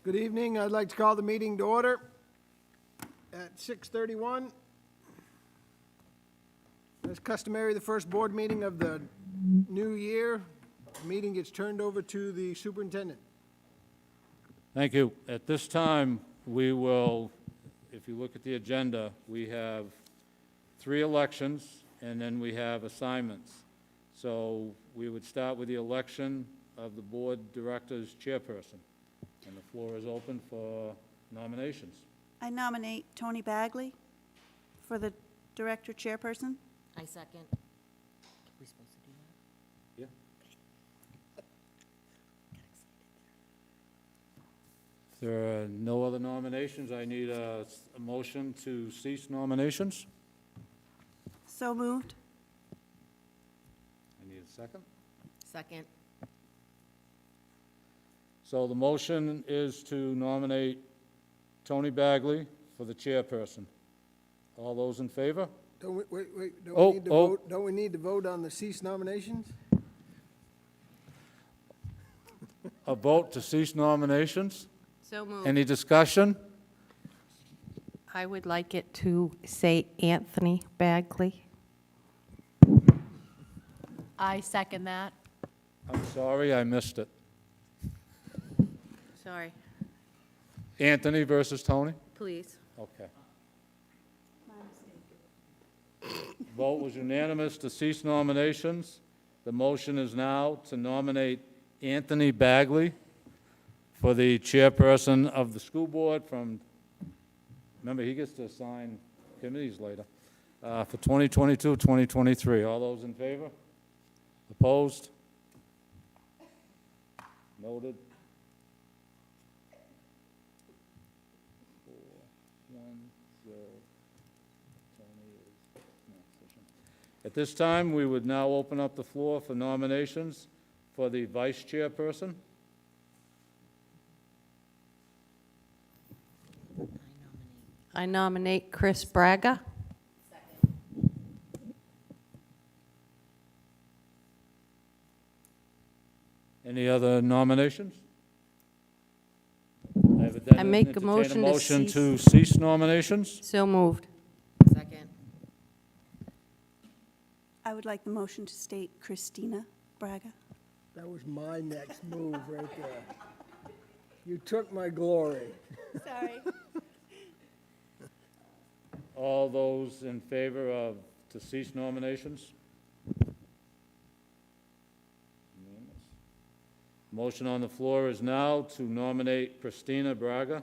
Good evening. I'd like to call the meeting to order at 6:31. As customary, the first board meeting of the new year, the meeting gets turned over to the superintendent. Thank you. At this time, we will, if you look at the agenda, we have 3 elections, and then we have assignments. So we would start with the election of the board director's chairperson, and the floor is open for nominations. I nominate Tony Bagley for the director chairperson. I second. Are we supposed to do that? Yeah. If there are no other nominations, I need a motion to cease nominations. So moved. I need a second. Second. So the motion is to nominate Tony Bagley for the chairperson. All those in favor? Don't we Oh, need to oh. vote? Don't we need to vote on the cease nominations? A vote to cease nominations? So moved. Any discussion? I would like it to say Anthony Bagley. I second that. I'm sorry, I missed it. Sorry. Anthony versus Tony? Please. Okay. Vote was unanimous to cease nominations. The motion is now to nominate Anthony Bagley for the chairperson of the school board from, remember, he gets to assign committees later, for 2022, 2023. All those in favor? Opposed? Noted. 4-1-0. Tony is in opposition. At this time, we would now open up the floor for nominations for the vice chairperson. I nominate Chris Braga. Any other nominations? I make a motion to motion cease. to cease nominations. So moved. Second. I would like the motion to state Christina Braga. That was my next move right there. You took my glory. Sorry. All those in favor of to cease nominations? Unanimous. Motion on the floor is now to nominate Christina Braga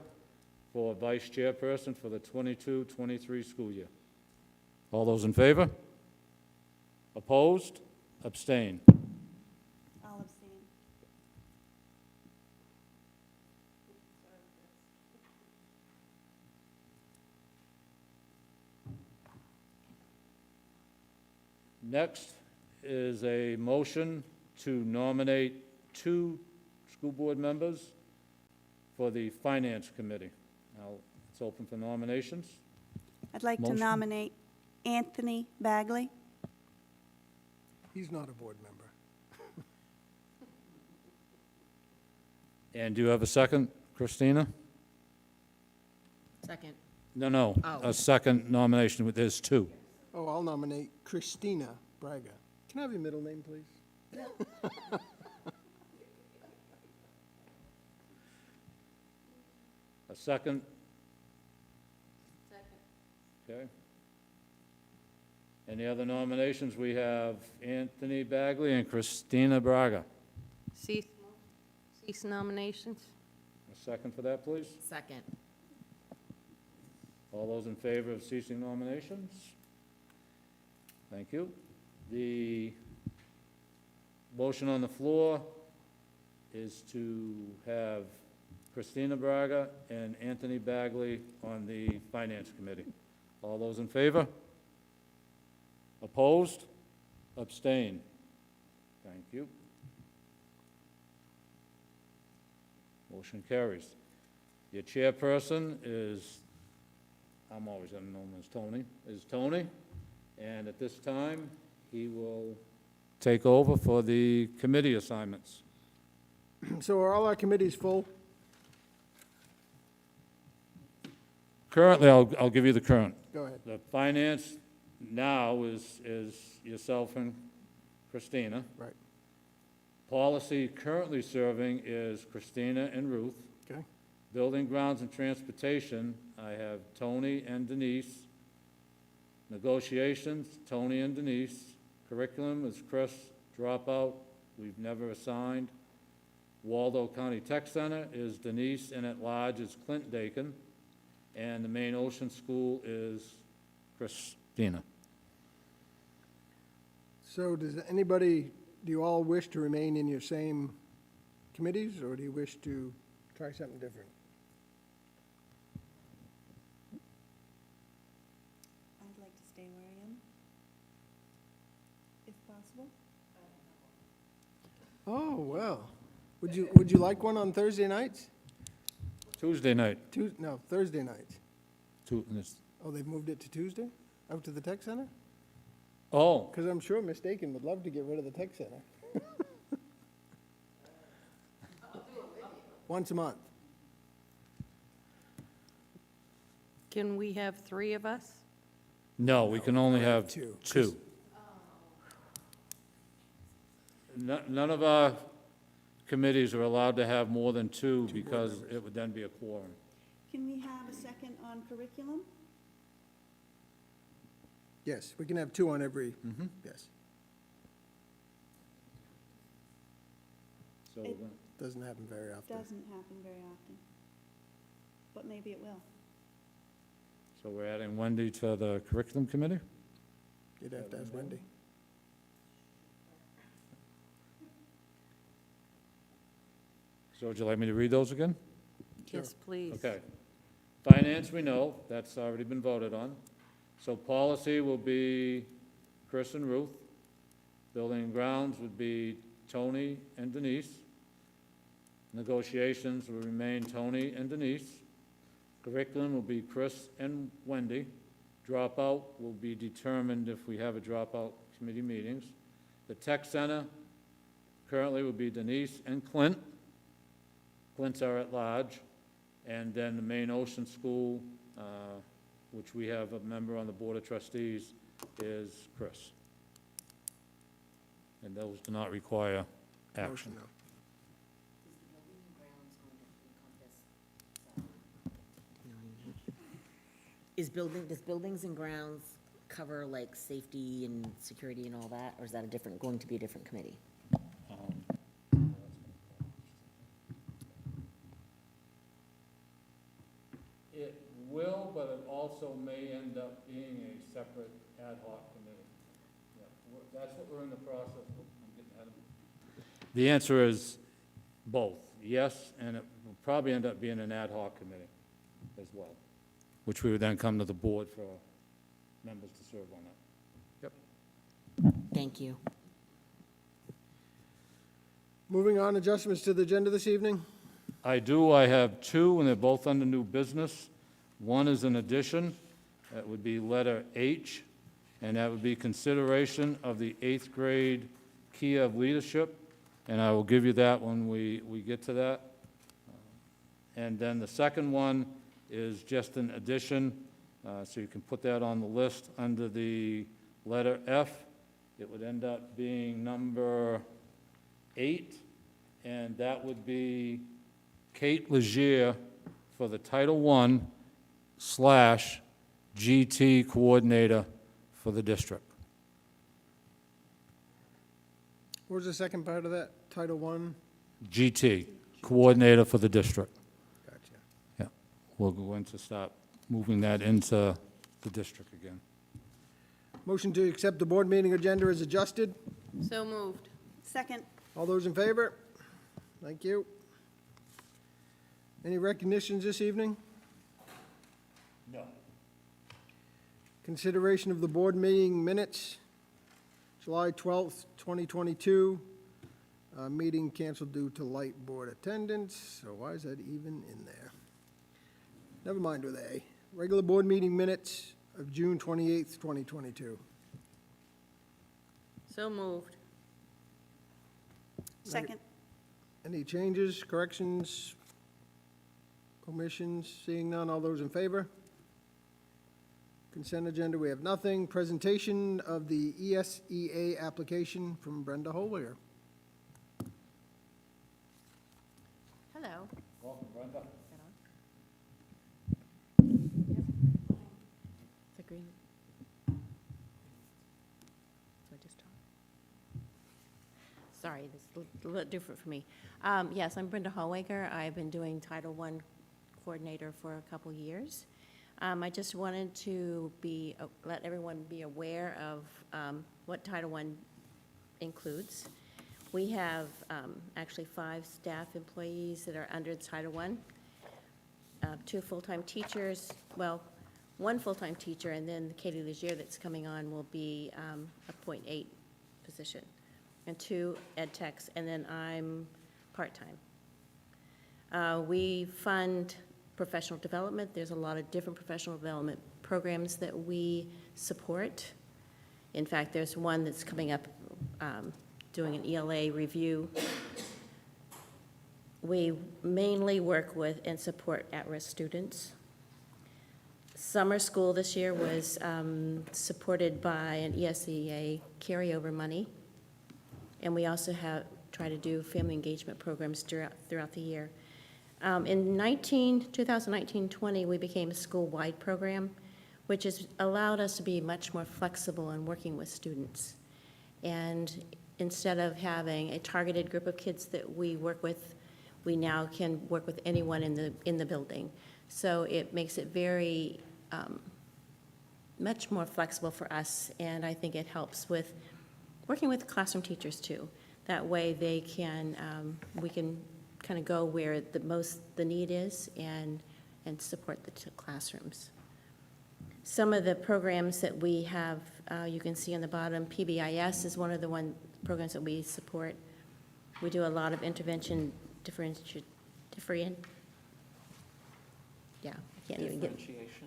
for vice chairperson for the 22-23 school year. All those in favor? Opposed? Abstain? I'll abstain. Next is a motion to nominate 2 school board members for the Finance Committee. Now, it's open for nominations. I'd like to Motion. nominate Anthony Bagley. He's not a board member. And do you have a second, Christina? Second. No, Oh. a second nomination, there's 2. Oh, I'll nominate Christina Braga. Can I have your middle name, please? A second? Second. Okay. Any other nominations? We have Anthony Bagley and Christina Braga. Cease nominations. A second for that, please? Second. All those in favor of ceasing nominations? Thank you. The motion on the floor is to have Christina Braga and Anthony Bagley on the Finance Committee. All those in favor? Opposed? Abstain? Thank you. Motion carries. Your chairperson is, I'm always going to know him as Tony, is Tony. And at this time, he will take over for the committee assignments. So are all our committees full? Currently, I'll give you the current. Go ahead. The finance now is yourself and Christina. Right. Policy currently serving is Christina and Ruth. Okay. Building, grounds, and transportation, I have Tony and Denise. Negotiations, Tony and Denise. Curriculum is Chris. Dropout, we've never assigned. Waldo County Tech Center is Denise, and at large is Clint Dakin. And the Main Ocean School is Christina. So does anybody, do you all wish to remain in your same committees, or do you wish to try something different? I'd like to stay where I am, if possible. Oh, well. Would you like one on Thursday nights? Tuesday night. No, Thursday nights. This- Oh, they've moved it to Tuesday? Out to the tech center? Oh, Because I'm sure Miss Dakin would love to get rid of the tech center. Once a month. Can we have 3 of us? no, we can only have Two. two. None of our committees are allowed to have more than two because it would then be a quorum. Can we have a second on curriculum? Yes, we can have two on every, yes. So we're It- gonna- Doesn't happen very often. Doesn't happen very often, but maybe it will. so we're adding Wendy to the curriculum committee? You'd have to ask Wendy. So would you like me to read those again? Yes, please. Okay. Finance, we know, that's already been voted on. So policy will be Chris and Ruth. Building and grounds would be Tony and Denise. Negotiations will remain Tony and Denise. Curriculum will be Chris and Wendy. Dropout will be determined if we have a dropout committee meetings. The tech center currently will be Denise and Clint. Clint's are at large. And then the Main Ocean School, which we have a member on the Board of Trustees, is Chris. And those do not require action. Motion, no. Does buildings and grounds cover like safety and security and all that, or is that going to be a different committee? It will, but it also may end up being a separate ad hoc committee. Yeah, that's what we're in the process of. I'm getting ahead of it. The answer is both, yes, and it will probably end up being an ad hoc committee as well, which we would then come to the board for members to serve on that. Thank you. Moving on, adjustments to the agenda this evening? I do, I have two, and they're both under new business. One is an addition, that would be letter H, and that would be consideration of the 8th grade key of leadership, and I will give you that when we get to that. And then the second one is just an addition, so you can put that on the list under the letter F. It would end up being number 8, and that would be Kate Legier for the Title I / GT coordinator for the district. What was the second part of that? Title I? GT, coordinator for the district. Gotcha. Yeah, we're going to start moving that into the district again. Motion to accept the board meeting agenda as adjusted. So moved. Second, All those in favor? Thank you. Any recognitions this evening? No. Consideration of the board meeting minutes, July 12th, 2022. Meeting canceled due to light board attendance, so why is that even in there? Never mind with A. Regular board meeting minutes of June 28th, 2022. So moved. second, Any changes, corrections, omissions? Seeing none, all those in favor? Consent agenda, we have nothing. Presentation of the ESEA application from Brenda Holwiger. Hello. Welcome, Brenda. The green. So I just talk. Sorry, this is a little different for me. Yes, I'm Brenda Hallwager. I've been doing Title I coordinator for a couple years. I just wanted to let everyone be aware of what Title I includes. We have actually 5 staff employees that are under Title I, 2 full-time teachers, well, 1 full-time teacher, and then Katie Legier that's coming on will be a .8 position, and 2 ed techs, and then I'm part-time. We fund professional development. There's a lot of different professional development programs that we support. In fact, there's one that's coming up doing an ELA review. We mainly work with and support at-risk students. Summer school this year was supported by an ESEA carryover money, and we also try to do family engagement programs throughout the year. In 2019-20, we became a school-wide program, which has allowed us to be much more flexible in working with students. And instead of having a targeted group of kids that we work with, we now can work with anyone in the building. So it makes it very much more flexible for us, and I think it helps with working with classroom teachers too. That way they can, we can kind of go where the need is and support the classrooms. Some of the programs that we have, you can see on the bottom, PBIS is one of the programs that we support. We do a lot of intervention I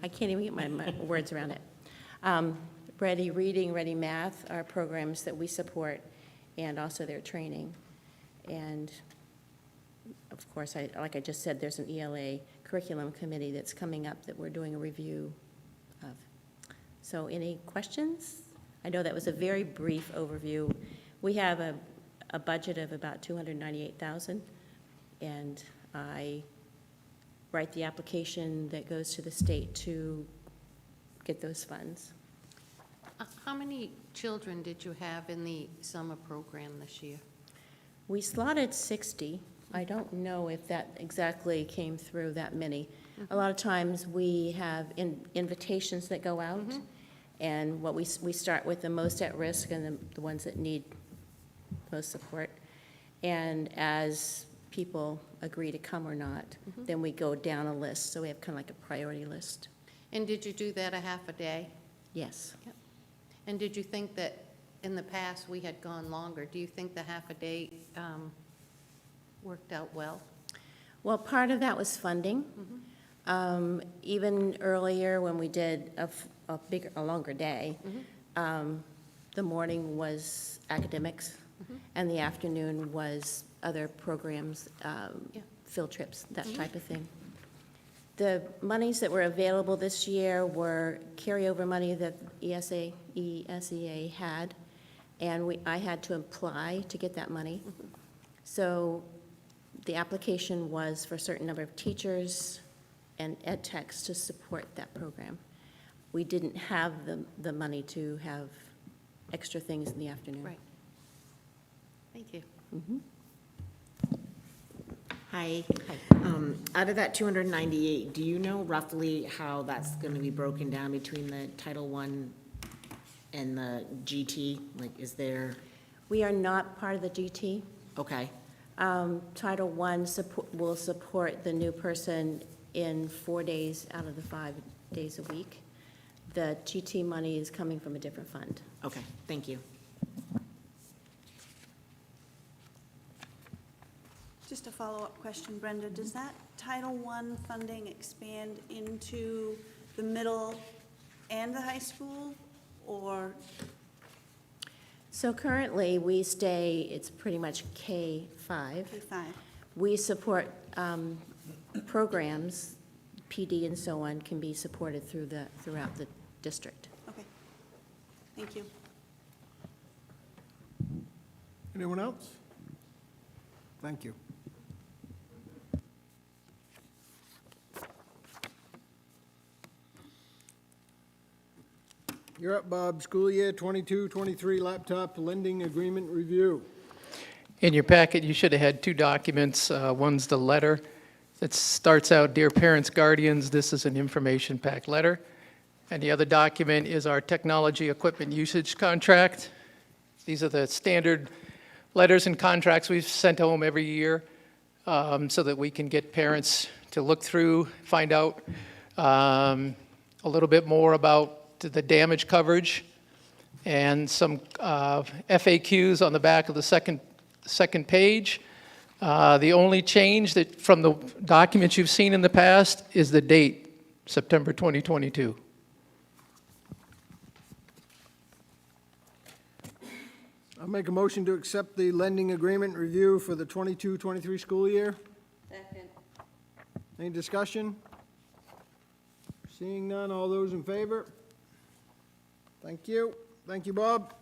can't even get my words around it. Ready Reading, Ready Math are programs that we support, and also their training. And of course, like I just said, there's an ELA curriculum committee that's coming up that we're doing a review of. So any questions? I know that was a very brief overview. We have a budget of about $298,000, and I write the application that goes to the state to get those funds. How many children did you have in the summer program this year? We slotted 60. I don't know if that exactly came through that many. A lot of times we have invitations that go out, and what we start with the most at risk and the ones that need most support. And as people agree to come or not, then we go down a list. So we have kind of like a priority list. And did you do that a half a day? Yes. Yep. And did you think that in the past we had gone longer? Do you think the half a day worked out well? Well, part of that was funding. Even earlier when we did a longer day, the morning was academics, and the afternoon was other programs, field trips, that type of thing. The monies that were available this year were carryover money that ESEA had, and I had to apply to get that money. So the application was for a certain number of teachers and ed techs to support that program. We didn't have the money to have extra things in the afternoon. Right. Thank you. Hi. Out of that 298, do you know roughly how that's going to be broken down between the Title I and the GT? Like, is there, We are not part of the GT. okay, Title I will support the new person in 4 days out of the 5 days a week. The GT money is coming from a different fund. okay, thank you. Just a follow-up question, Brenda. Does that Title I funding expand into the middle and the high school, or? So currently, we stay, it's pretty much K-5. K-5? We support programs, PD and so on, can be supported throughout the district. Okay. Thank you. Anyone else? Thank you. You're up, Bob. School year 22-23 laptop lending agreement review. In your packet, you should have had two documents. One's the letter that starts out, "Dear parents, guardians, this is an information pack letter." And the other document is our technology equipment usage contract. These are the standard letters and contracts we've sent home every year so that we can get parents to look through, find out a little bit more about the damage coverage, and some FAQs on the back of the second page. The only change that from the documents you've seen in the past is the date, September 2022. I'll make a motion to accept the lending agreement review for the 22-23 school year. Second. Any discussion? Seeing none, all those in favor? Thank you. Thank you, Bob.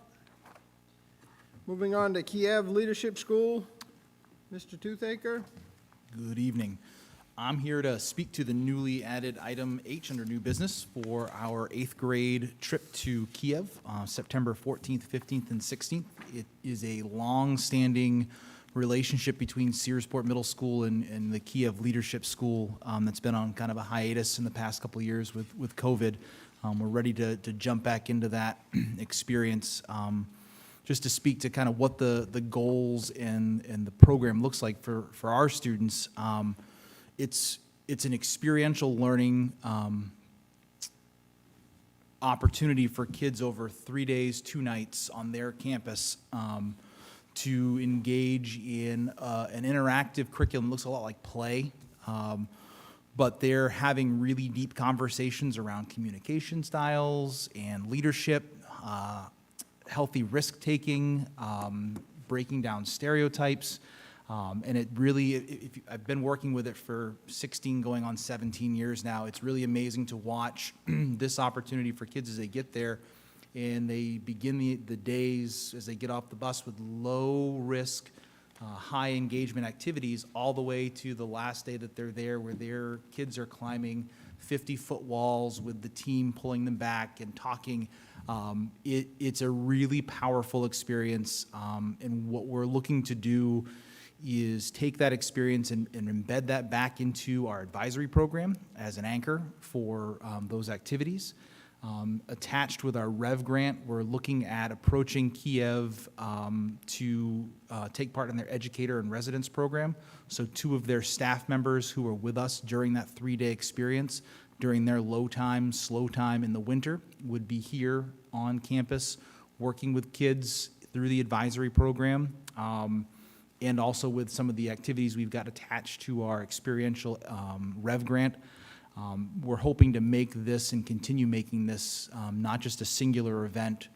Moving on to Kiev Leadership School, Mr. Toothaker. Good evening. I'm here to speak to the newly added item H under new business for our 8th grade trip to Kiev, September 14th, 15th, and 16th. It is a long-standing relationship between Searsport Middle School and the Kiev Leadership School that's been on kind of a hiatus in the past couple of years with COVID. We're ready to jump back into that experience. Just to speak to kind of what the goals and the program looks like for our students. It's an experiential learning opportunity for kids over 3 days, 2 nights on their campus to engage in an interactive curriculum. It looks a lot like play, but they're having really deep conversations around communication styles and leadership, healthy risk-taking, breaking down stereotypes. And it really, I've been working with it for 16 going on 17 years now. It's really amazing to watch this opportunity for kids as they get there and they begin the days as they get off the bus with low risk, high engagement activities all the way to the last day that they're there where their kids are climbing 50-foot walls with the team pulling them back and talking. It's a really powerful experience, and what we're looking to do is take that experience and embed that back into our advisory program as an anchor for those activities. Attached with our Rev grant, we're looking at approaching Kiev to take part in their educator and residence program. So 2 of their staff members who were with us during that 3-day experience, during their low time, slow time in the winter, would be here on campus working with kids through the advisory program. And also with some of the activities we've got attached to our experiential Rev grant. We're hoping to make this and continue making this not just a singular event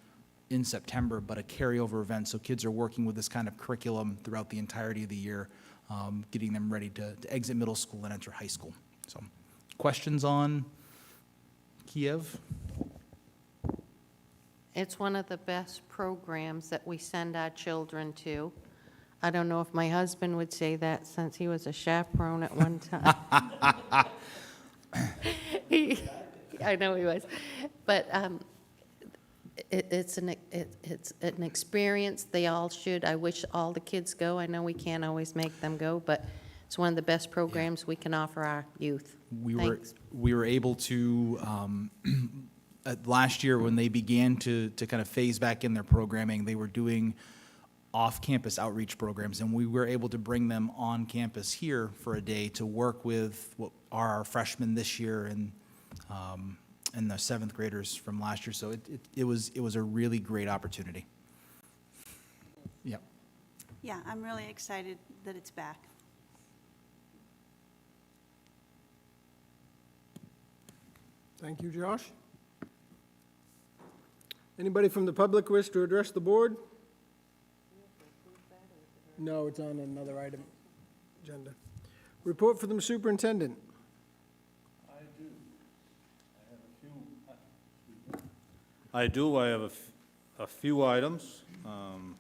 in September, but a carryover event. So kids are working with this kind of curriculum throughout the entirety of the year, getting them ready to exit middle school and enter high school. So questions on Kiev? It's one of the best programs that we send our children to. I don't know if my husband would say that since he was a chaperone at one time. I know he was. But it's an experience they all should. I wish all the kids go. I know we can't always make them go, but it's one of the best programs we can offer our youth. Thanks. We were able to, last year when they began to kind of phase back in their programming, they were doing off-campus outreach programs, and we were able to bring them on campus here for a day to work with what are our freshmen this year and the 7th graders from last year. So it was a really great opportunity. Yep. Yeah, I'm really excited that it's back. Thank you, Josh. Anybody from the public wish to address the board? No, it's on another item, agenda. Report for the superintendent. I do. I have a few, I do. I have a few items, and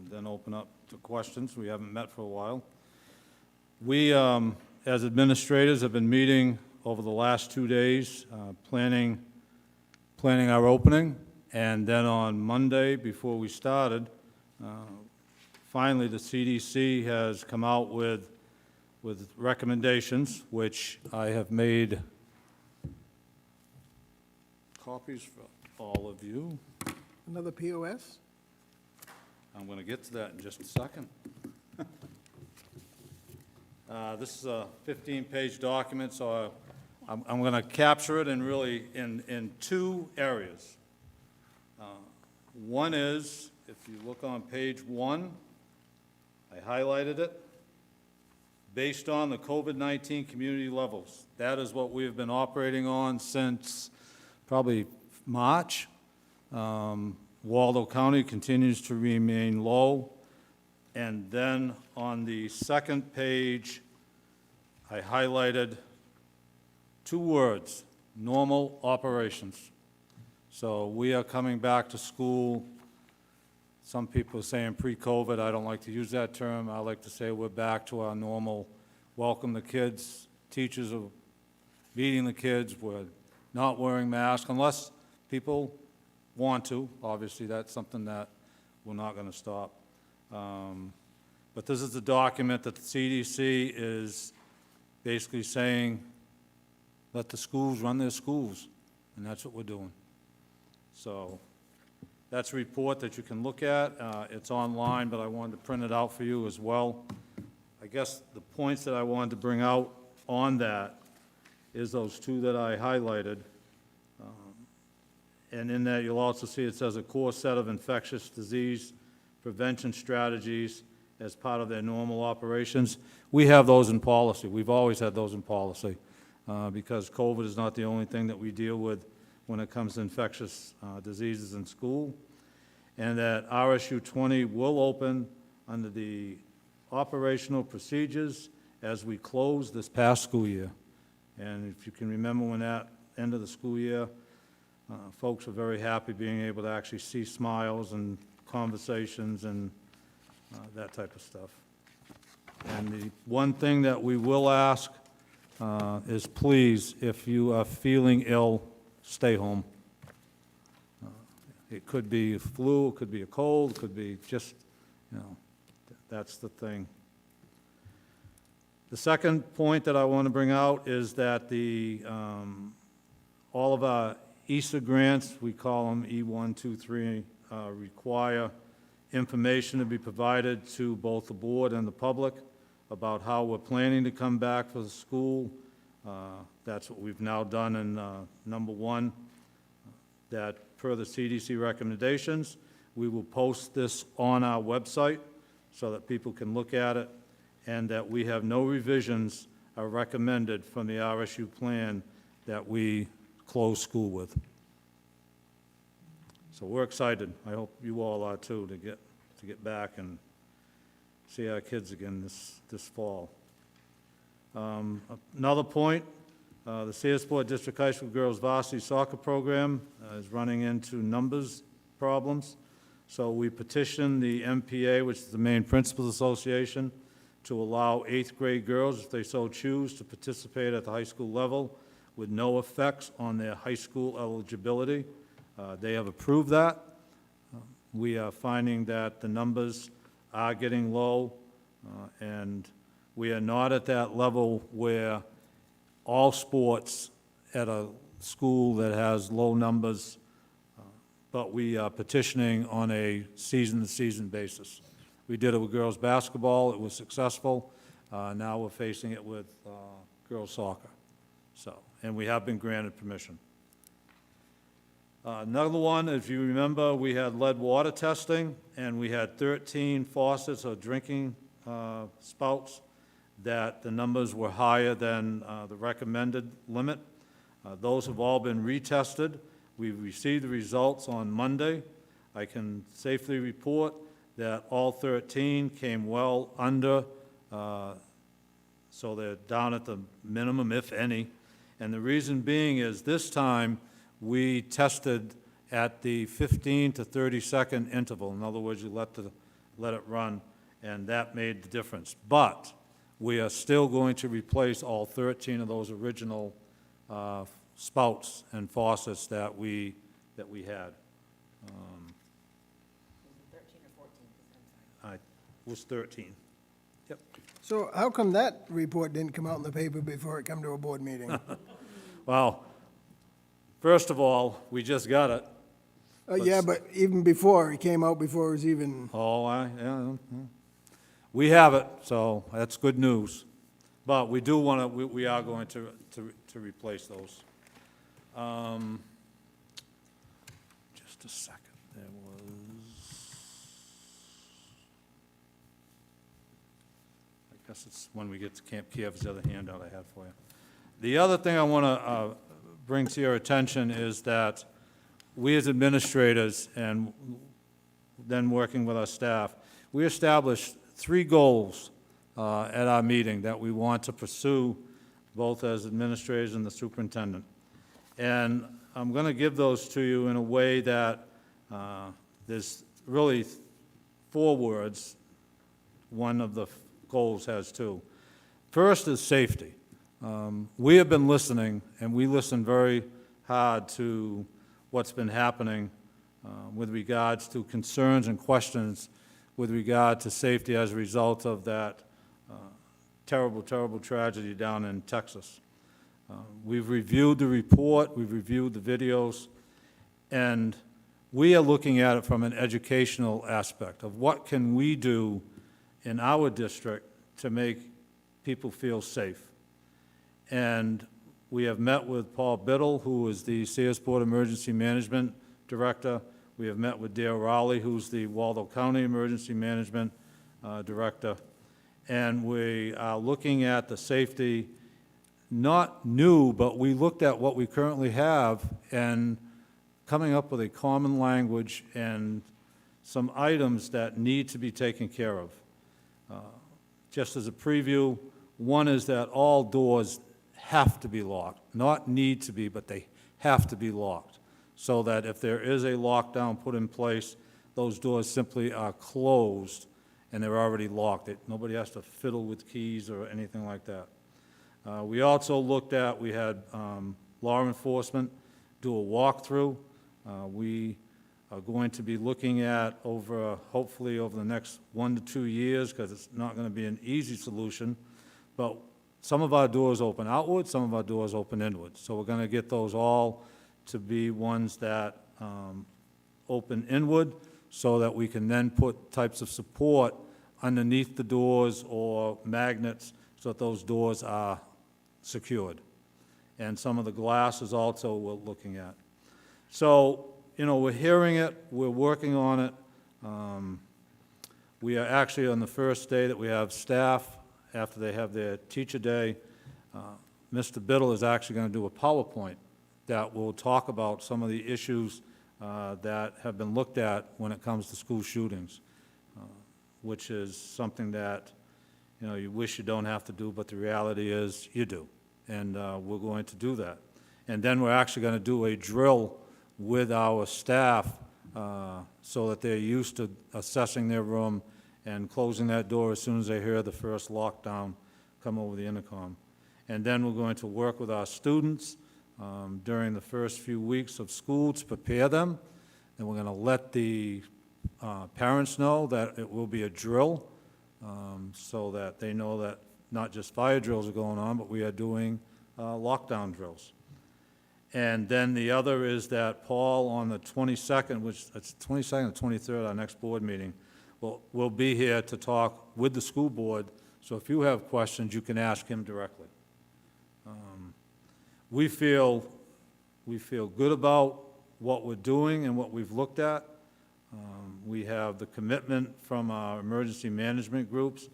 then open up to questions. We haven't met for a while. We, as administrators, have been meeting over the last 2 days, planning our opening, and then on Monday, before we started, finally, the CDC has come out with recommendations, which I have made copies for all of you. Another POS? I'm going to get to that in just a second. This is a 15-page document, so I'm going to capture it in really in two areas. One is, if you look on page 1, I highlighted it, based on the COVID-19 community levels. That is what we have been operating on since probably March. Waldo County continues to remain low. And then on the second page, I highlighted 2 words, normal operations. So we are coming back to school. Some people are saying pre-COVID. I don't like to use that term. I like to say we're back to our normal, welcome the kids. Teachers are meeting the kids. We're not wearing masks unless people want to. Obviously, that's something that we're not going to stop. But this is the document that the CDC is basically saying, let the schools run their schools, and that's what we're doing. So that's a report that you can look at. It's online, but I wanted to print it out for you as well. I guess the points that I wanted to bring out on that is those 2 that I highlighted. And in that, you'll also see it says a core set of infectious disease prevention strategies as part of their normal operations. We have those in policy. We've always had those in policy because COVID is not the only thing that we deal with when it comes to infectious diseases in school. And that RSU 20 will open under the operational procedures as we close this past school year. And if you can remember when that end of the school year, folks are very happy being able to actually see smiles and conversations and that type of stuff. And the one thing that we will ask is please, if you are feeling ill, stay home. It could be a flu, it could be a cold, it could be just, that's the thing. The second point that I want to bring out is that all of our ESSA grants, we call them E1, 2, 3, require information to be provided to both the board and the public about how we're planning to come back for the school. That's what we've now done in number 1, that per the CDC recommendations, we will post this on our website so that people can look at it, and that we have no revisions are recommended from the RSU plan that we close school with. So we're excited. I hope you all are too, to get back and see our kids again this fall. Another point, the Searsport District High School Girls Varsity Soccer Program is running into numbers problems. So we petitioned the MPA, which is the Maine Principals Association, to allow 8th grade girls, if they so choose, to participate at the high school level with no effects on their high school eligibility. They have approved that. We are finding that the numbers are getting low, and we are not at that level where all sports at a school that has low numbers, but we are petitioning on a season-to-season basis. We did it with girls' basketball. It was successful. Now we're facing it with girls' soccer. So, and we have been granted permission. Another one, if you remember, we had lead water testing, and we had 13 faucets or drinking spouts that the numbers were higher than the recommended limit. Those have all been retested. We received the results on Monday. I can safely report that all 13 came well under, so they're down at the minimum, if any. And the reason being is this time, we tested at the 15 to 30-second interval. In other words, you let it run, and that made the difference. But we are still going to replace all 13 of those original spouts and faucets that we had. 13 or 14? I was 13. Yep. So how come that report didn't come out in the paper before it come to a board meeting? Well, first of all, we just got it. Yeah, but even before, it came out before it was even, Oh, we have it, so that's good news. But we do want to, we are going to replace those. Just a second, there was, I guess it's when we get to Camp Kiev's the other handout I have for you. The other thing I want to bring to your attention is that we as administrators, and then working with our staff, we established 3 goals at our meeting that we want to pursue, both as administrators and the superintendent. And I'm going to give those to you in a way that there's really 4 words. One of the goals has 2. First is safety. We have been listening, and we listen very hard to what's been happening with regards to concerns and questions with regard to safety as a result of that terrible, terrible tragedy down in Texas. We've reviewed the report, we've reviewed the videos, and we are looking at it from an educational aspect of what can we do in our district to make people feel safe. And we have met with Paul Biddle, who is the Sears Board Emergency Management Director. We have met with Dale Rowley, who's the Waldo County Emergency Management Director. And we are looking at the safety, not new, but we looked at what we currently have and coming up with a common language and some items that need to be taken care of. Just as a preview, one is that all doors have to be locked, not need to be, but they have to be locked, so that if there is a lockdown put in place, those doors simply are closed and they're already locked. Nobody has to fiddle with keys or anything like that. We also looked at, we had law enforcement do a walkthrough. We are going to be looking at hopefully over the next 1 to 2 years, because it's not going to be an easy solution, but some of our doors open outward, some of our doors open inward. So we're going to get those all to be ones that open inward, so that we can then put types of support underneath the doors or magnets so that those doors are secured. And some of the glasses also we're looking at. So, we're hearing it, we're working on it. We are actually on the first day that we have staff, after they have their teacher day, Mr. Biddle is actually going to do a PowerPoint that will talk about some of the issues that have been looked at when it comes to school shootings, which is something that, you wish you don't have to do, but the reality is you do. And we're going to do that. And then we're actually going to do a drill with our staff so that they're used to assessing their room and closing that door as soon as they hear the first lockdown come over the intercom. And then we're going to work with our students during the first few weeks of school to prepare them. And we're going to let the parents know that it will be a drill so that they know that not just fire drills are going on, but we are doing lockdown drills. And then the other is that Paul, on the 22nd, which it's 22nd or 23rd, our next board meeting, will be here to talk with the school board. So if you have questions, you can ask him directly. We feel good about what we're doing and what we've looked at. We have the commitment from our emergency management groups.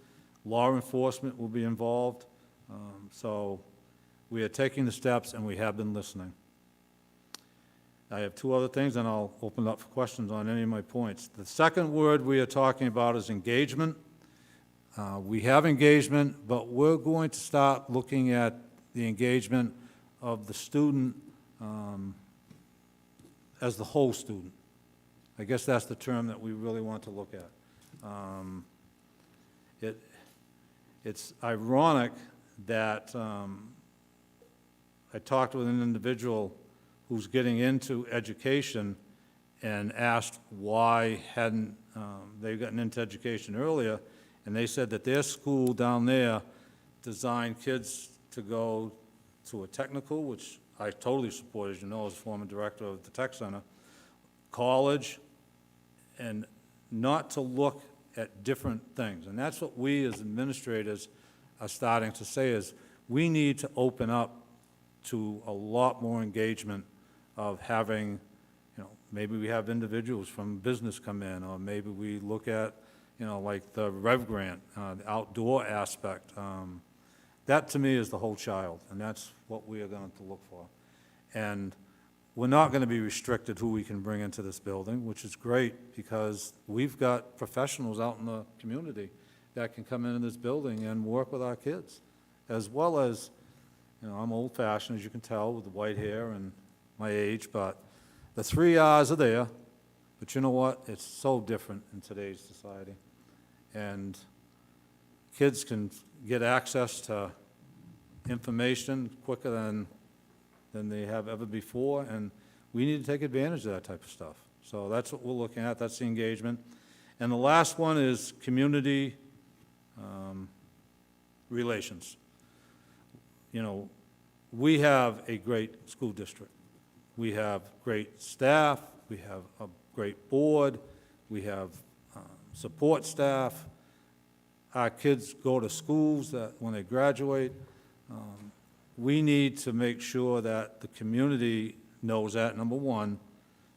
Law enforcement will be involved. So we are taking the steps, and we have been listening. I have 2 other things, and I'll open up for questions on any of my points. The second word we are talking about is engagement. We have engagement, but we're going to start looking at the engagement of the student as the whole student. I guess that's the term that we really want to look at. It's ironic that I talked with an individual who's getting into education and asked why hadn't they gotten into education earlier, and they said that their school down there designed kids to go to a technical, which I totally support, as you know, as former director of the tech center, college, and not to look at different things. And that's what we as administrators are starting to say is we need to open up to a lot more engagement of having, you know, maybe we have individuals from business come in, or maybe we look at, you know, like the Rev Grant, the outdoor aspect. That to me is the whole child, and that's what we are going to look for. And we're not going to be restricted who we can bring into this building, which is great because we've got professionals out in the community that can come into this building and work with our kids, as well as, you know, I'm old-fashioned, as you can tell, with the white hair and my age, but the 3 R's are there. But you know what? It's so different in today's society. And kids can get access to information quicker than they have ever before, and we need to take advantage of that type of stuff. So that's what we're looking at. That's the engagement. And the last one is community relations. You know, we have a great school district. We have great staff. We have a great board. We have support staff. Our kids go to schools that when they graduate. We need to make sure that the community knows that, number one,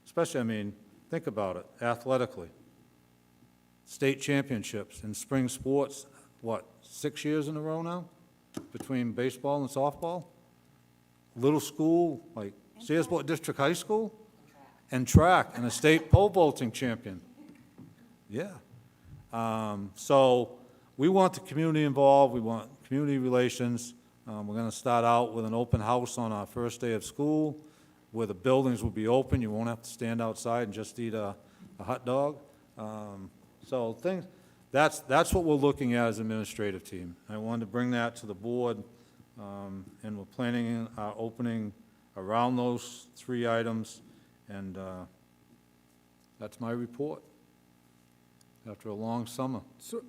especially, I mean, think about it, athletically. State championships in spring sports, what, 6 years in a row now, between baseball and softball? Little school, like Searsport District High School, and track, and a state pole vaulting champion. Yeah. So we want the community involved, we want community relations. We're going to start out with an open house on our first day of school, where the buildings will be open. You won't have to stand outside and just eat a hot dog. So that's what we're looking at as an administrative team. I wanted to bring that to the board, and we're planning our opening around those 3 items, and that's my report after a long summer. So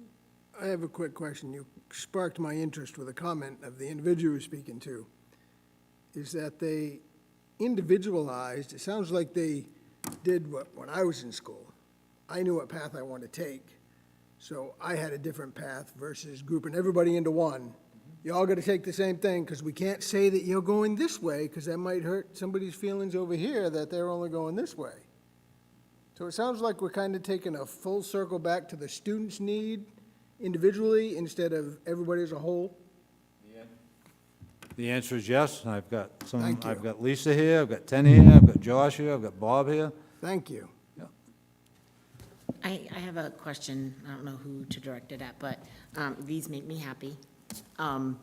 I have a quick question. You sparked my interest with a comment of the individual you were speaking to, is that they individualized, it sounds like they did what, when I was in school, I knew what path I wanted to take, so I had a different path versus grouping everybody into one. You all got to take the same thing, because we can't say that you're going this way, because that might hurt somebody's feelings over here that they're only going this way. So it sounds like we're kind of taking a full circle back to the student's need individually instead of everybody as a whole? The answer is yes, and I've got Thank you. I've got Lisa here, I've got Tenny here, I've got Josh here, I've got Bob here. Thank you. I have a question. I don't know who to direct it at, but these make me happy. And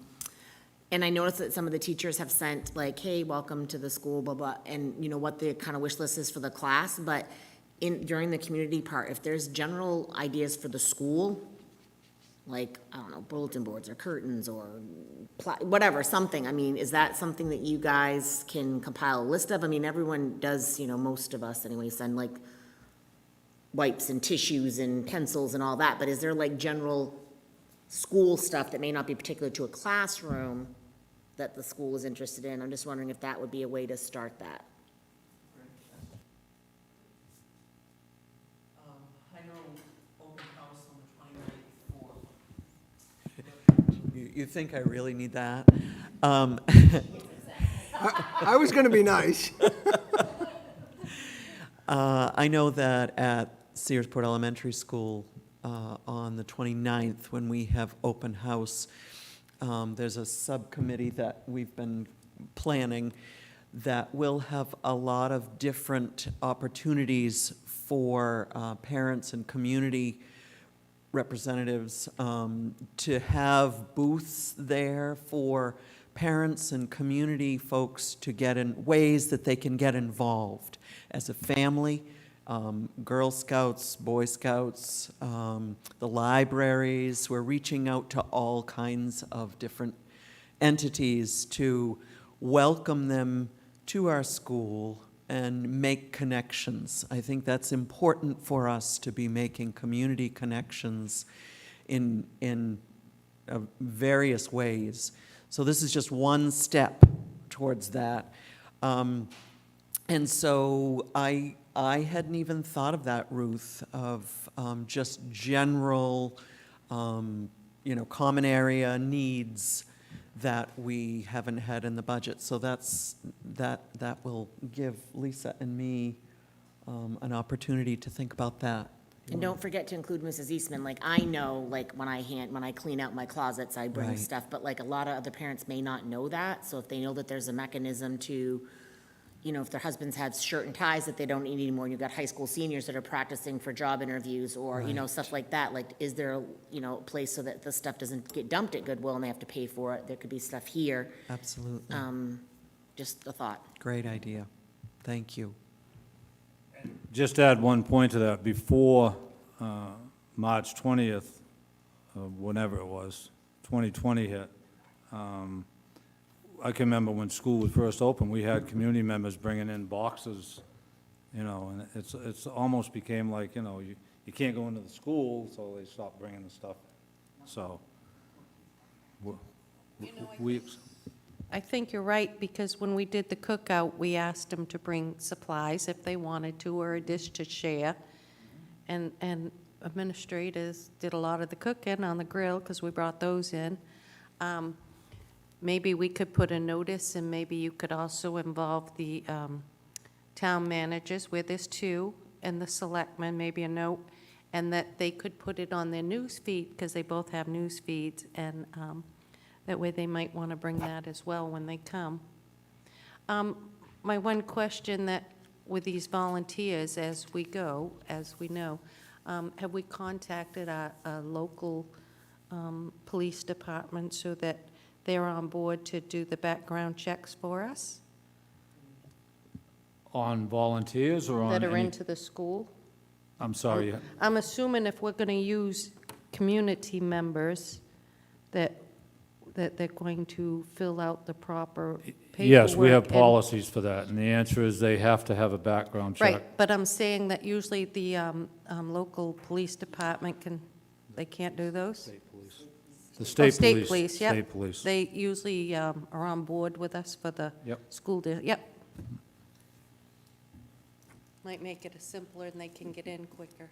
I noticed that some of the teachers have sent like, hey, welcome to the school, blah, blah, and you know what the kind of wish list is for the class, but during the community part, if there's general ideas for the school, like, I don't know, bulletin boards or curtains or whatever, something, I mean, is that something that you guys can compile a list of? I mean, everyone does, you know, most of us anyway, send like wipes and tissues and pencils and all that, but is there like general school stuff that may not be particular to a classroom that the school is interested in? I'm just wondering if that would be a way to start that. I know open house on the 29th. You think I really need that? I was going to be nice. I know that at Searsport Elementary School on the 29th, when we have open house, there's a subcommittee that we've been planning that will have a lot of different opportunities for parents and community representatives to have booths there for parents and community folks to get in ways that they can get involved as a family. Girl Scouts, Boy Scouts, the libraries. We're reaching out to all kinds of different entities to welcome them to our school and make connections. I think that's important for us to be making community connections in various ways. So this is just one step towards that. And so I hadn't even thought of that, Ruth, of just general, common area needs that we haven't had in the budget. So that will give Lisa and me an opportunity to think about that. And don't forget to include Mrs. Eastman. Like, I know, like, when I clean out my closets, I bring Right. stuff, but like, a lot of other parents may not know that. So if they know that there's a mechanism to, if their husbands have shirt and ties that they don't need anymore, and you've got high school seniors that are practicing for job interviews, or, stuff like that, like, is there, a place so that the stuff doesn't get dumped at Goodwill and they have to pay for it? There could be stuff here. Absolutely. Just a thought. Great idea. Thank you. Just add one point to that. Before March 20th, whenever it was, 2020 hit, I can remember when school was first open, we had community members bringing in boxes, and it's almost became like, you can't go into the school, so they stopped bringing the stuff. So, I think you're right, because when we did the cookout, we asked them to bring supplies if they wanted to, or a dish to share. And administrators did a lot of the cooking on the grill, because we brought those in. Maybe we could put a notice, and maybe you could also involve the town managers, where there's two, and the selectmen, maybe a note, and that they could put it on their news feed, because they both have news feeds, and that way they might want to bring that as well when they come. My one question that, with these volunteers, as we go, as we know, have we contacted our local police department so that they're on board to do the background checks for us on volunteers or on that are any? into the school? I'm sorry. I'm assuming if we're going to use community members, that they're going to fill out the proper paperwork. Yes, we have and- policies for that, and the answer is they have to have a background check. Right, but I'm saying that usually the local police department they can't do those? The Oh, state police. yep. State police. They usually are on board with us for the Yep. school day, yep. Might make it simpler and they can get in quicker.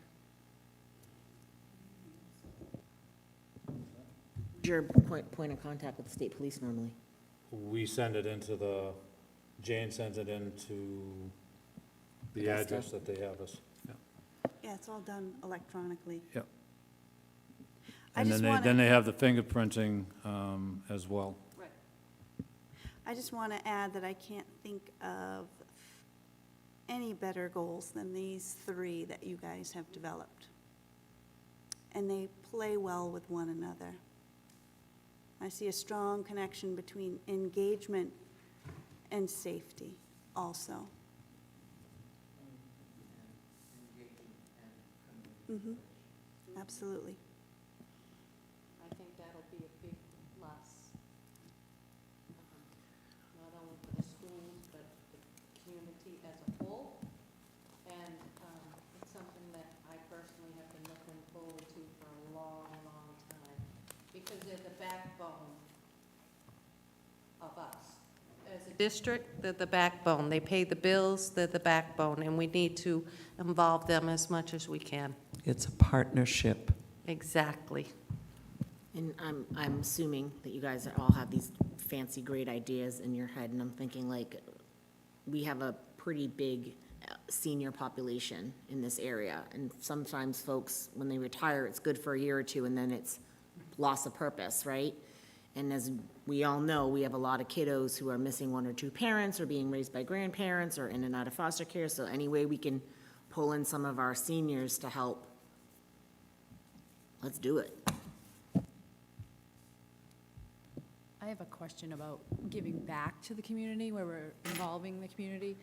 Your point of contact with the state police normally? We send it into Jane sends it into the Augusta. address that they have us. Yeah, it's all done electronically. Yep. I And just then want they to, have the fingerprinting as well. I just want to add that I can't think of any better goals than these three that you guys have developed. And they play well with one another. I see a strong connection between engagement and safety also. Absolutely. I think that'll be a big plus, not only for the schools, but the community as a whole. And it's something that I personally have been looking forward to for a long, long time, because they're the backbone of us. As a district, they're the backbone. They pay the bills, they're the backbone, and we need to involve them as much as we can. It's a partnership. Exactly. And I'm assuming that you guys all have these fancy, great ideas in your head, and I'm thinking, like, we have a pretty big senior population in this area, and sometimes folks, when they retire, it's good for a year or two, and then it's loss of purpose, right? And as we all know, we have a lot of kiddos who are missing one or two parents, or being raised by grandparents, or in and out of foster care, so any way we can pull in some of our seniors to help, let's do it. I I have a question about giving back to the community, where we're involving the community.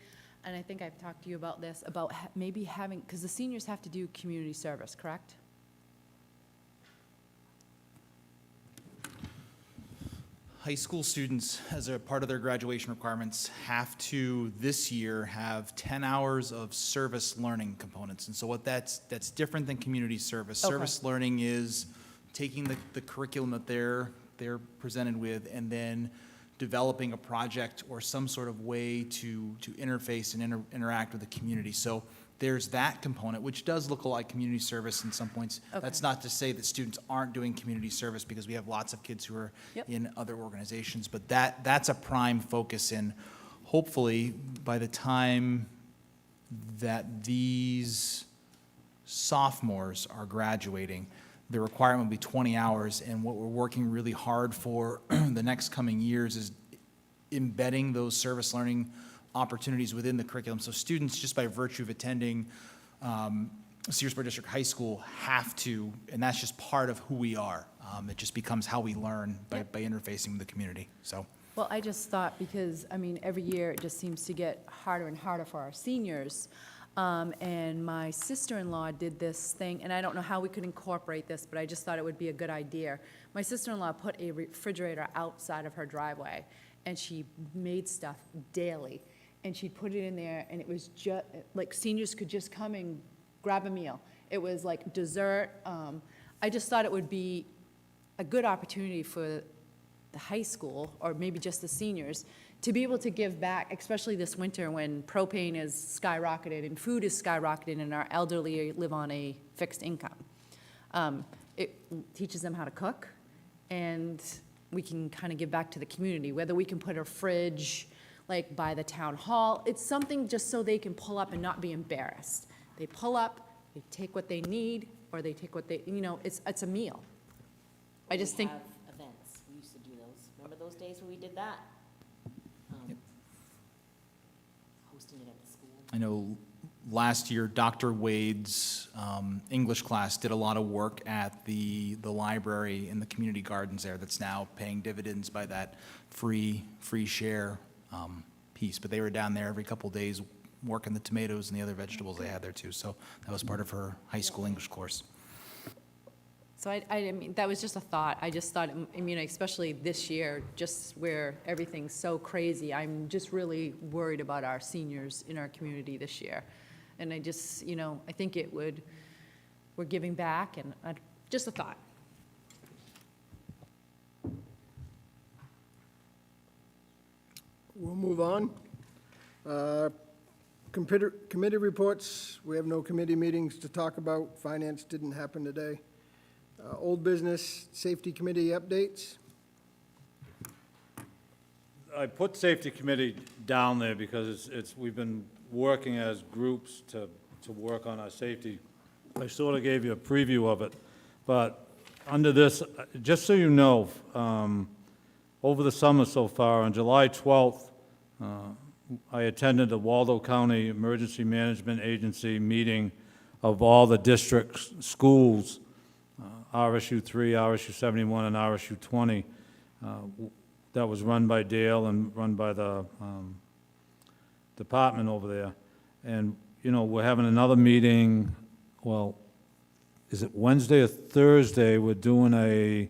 And I think I've talked to you about this, about maybe having, because the seniors have to do community service, correct? High school students, as a part of their graduation requirements, have to, this year, have 10 hours of service learning components. And so what that's different than community service. Okay. Service learning is taking the curriculum that they're presented with and then developing a project or some sort of way to interface and interact with the community. So there's that component, which does look like community service in some points. Okay. That's not to say that students aren't doing community service, because we have lots of kids who are Yep. in other organizations, but that's a prime focus. And hopefully, by the time that these sophomores are graduating, the requirement will be 20 hours, and what we're working really hard for the next coming years is embedding those service learning opportunities within the curriculum. So students, just by virtue of attending Searsport District High School, have to, and that's just part of who we are. It just becomes how we learn by interfacing with the community, so. Well, I just thought, because, I mean, every year it just seems to get harder and harder for our seniors. And my sister-in-law did this thing, and I don't know how we could incorporate this, but I just thought it would be a good idea. My sister-in-law put a refrigerator outside of her driveway, and she made stuff daily. And she'd put it in there, and it was just, like, seniors could just come and grab a meal. It was like dessert. I just thought it would be a good opportunity for the high school, or maybe just the seniors, to be able to give back, especially this winter when propane is skyrocketed and food is skyrocketed and our elderly live on a fixed income. It teaches them how to cook, and we can kind of give back to the community, whether we can put a fridge like by the town hall. It's something just so they can pull up and not be embarrassed. They pull up, they take what they need, or they take what they, you know, it's a meal. I just think. We have events, we used to do those. Remember those days when we did that? Hosting it at the school. I know last year, Dr. Wade's English class did a lot of work at the library in the community gardens there, that's now paying dividends by that free share piece. But they were down there every couple of days working the tomatoes and the other vegetables they had there too. So that was part of her high school English course. So I mean, that was just a thought. I just thought, I mean, especially this year, just where everything's so crazy, I'm just really worried about our seniors in our community this year. And I just, you know, I think we're giving back, and just a thought. We'll move on. Committee reports, we have no committee meetings to talk about. Finance didn't happen today. Old business, safety committee updates. I put safety committee down there because we've been working as groups to work on our safety. I sort of gave you a preview of it, but under this, just so you know, over the summer so far, on July 12th, I attended the Waldo County Emergency Management Agency meeting of all the district schools, RSU 3, RSU 71, and RSU 20. That was run by Dale and run by the department over there. And, you know, we're having another meeting, well, is it Wednesday or Thursday? We're doing a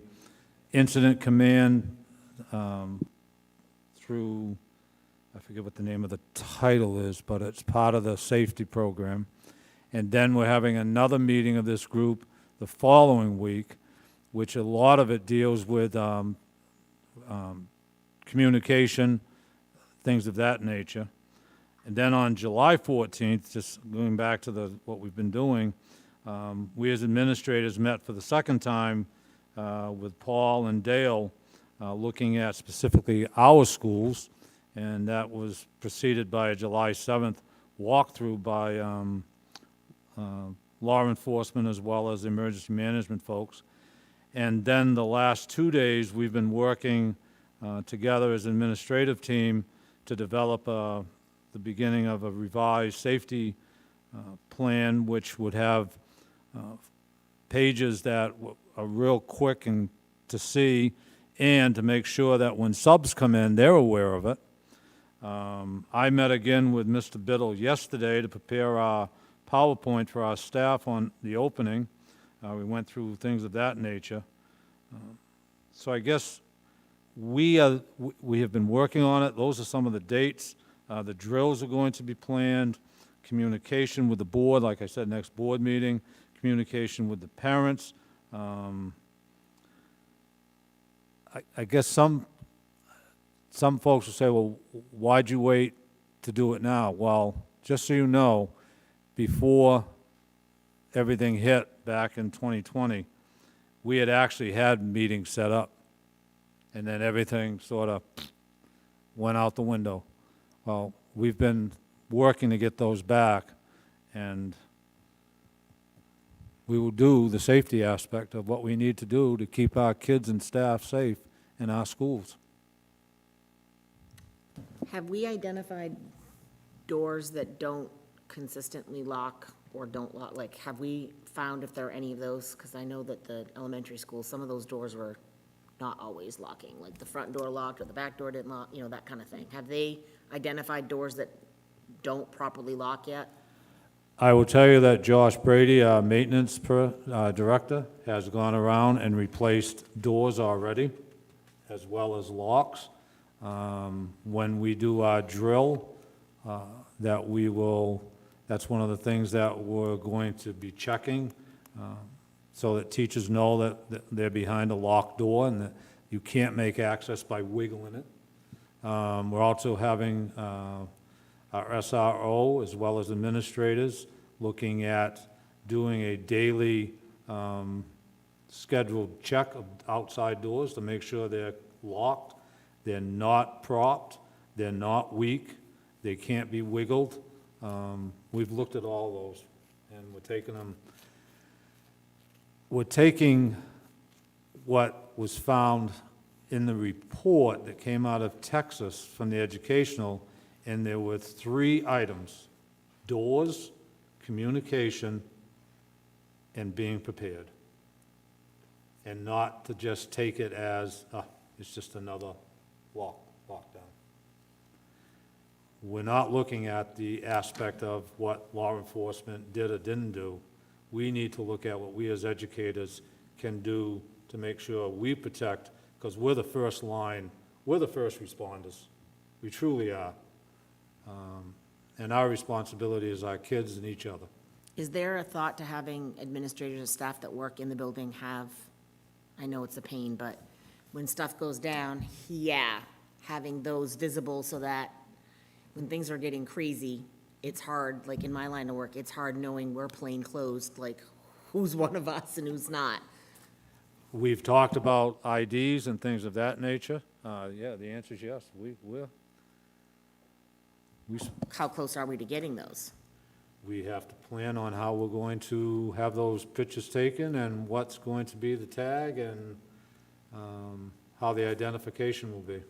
incident command through, I forget what the name of the title is, but it's part of the safety program. And then we're having another meeting of this group the following week, which a lot of it deals with communication, things of that nature. And then on July 14th, just going back to what we've been doing, we as administrators met for the second time with Paul and Dale, looking at specifically our schools, and that was preceded by a July 7th walkthrough by law enforcement as well as emergency management folks. And then the last 2 days, we've been working together as an administrative team to develop the beginning of a revised safety plan, which would have pages that are real quick and to see, and to make sure that when subs come in, they're aware of it. I met again with Mr. Biddle yesterday to prepare our PowerPoint for our staff on the opening. We went through things of that nature. So I guess we have been working on it. Those are some of the dates. The drills are going to be planned, communication with the board, like I said, next board meeting, communication with the parents. I guess some folks will say, well, why'd you wait to do it now? Well, just so you know, before everything hit back in 2020, we had actually had meetings set up, and then everything sort of went out the window. Well, we've been working to get those back, and we will do the safety aspect of what we need to do to keep our kids and staff safe in our schools. Have we identified doors that don't consistently lock or don't lock? Like, have we found if there are any of those? Because I know that the elementary school, some of those doors were not always locking, like the front door locked or the back door didn't lock, that kind of thing. Have they identified doors that don't properly lock yet? I will tell you that Josh Brady, our maintenance director, has gone around and replaced doors already, as well as locks. When we do our drill, that's one of the things that we're going to be checking, so that teachers know that they're behind a locked door and that you can't make access by wiggling it. We're also having our SRO, as well as administrators, looking at doing a daily scheduled check of outside doors to make sure they're locked, they're not propped, they're not weak, they can't be wiggled. We've looked at all those, and we're taking what was found in the report that came out of Texas from the educational, and there were 3 items: doors, communication, and being prepared. And not to just take it as, it's just another lockdown. We're not looking at the aspect of what law enforcement did or didn't do. We need to look at what we as educators can do to make sure we protect, because we're the first line, we're the first responders. We truly are. And our responsibility is our kids and each other. Is there a thought to having administrators and staff that work in the building have, I know it's a pain, but when stuff goes down, having those visible so that when things are getting crazy, it's hard, like in my line of work, it's hard knowing we're plain closed, like who's one of us and who's not. We've talked about IDs and things of that nature. Yeah, the answer is yes. How close are we to getting those? We have to plan on how we're going to have those pictures taken and what's going to be the tag and how the identification will be.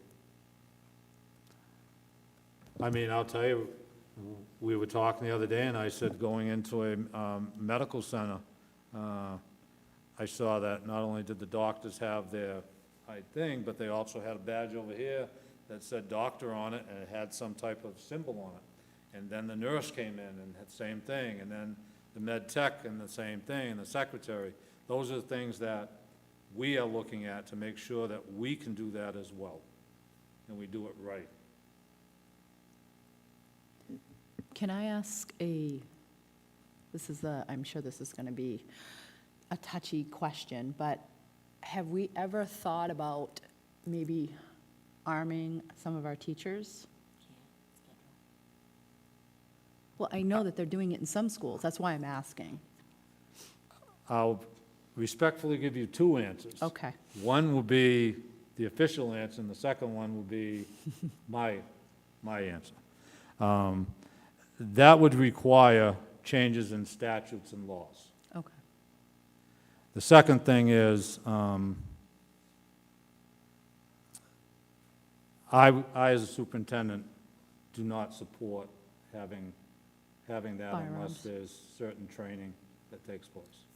I mean, I'll tell you, we were talking the other day, and I said going into a medical center, I saw that not only did the doctors have their thing, but they also had a badge over here that said doctor on it, and it had some type of symbol on it. And then the nurse came in and had the same thing, and then the med tech and the same thing, and the secretary. Those are the things that we are looking at to make sure that we can do that as well, and we do it right. Can I ask I'm sure this is going to be a touchy question, but have we ever thought about maybe arming some of our teachers? Well, I know that they're doing it in some schools, that's why I'm asking. I'll respectfully give you 2 answers. Okay. One will be the official answer, and the second one will be my answer. That would require changes in statutes and laws. Okay. The second thing is, I as a superintendent do not support having that unless Firearms. there's certain training that takes place.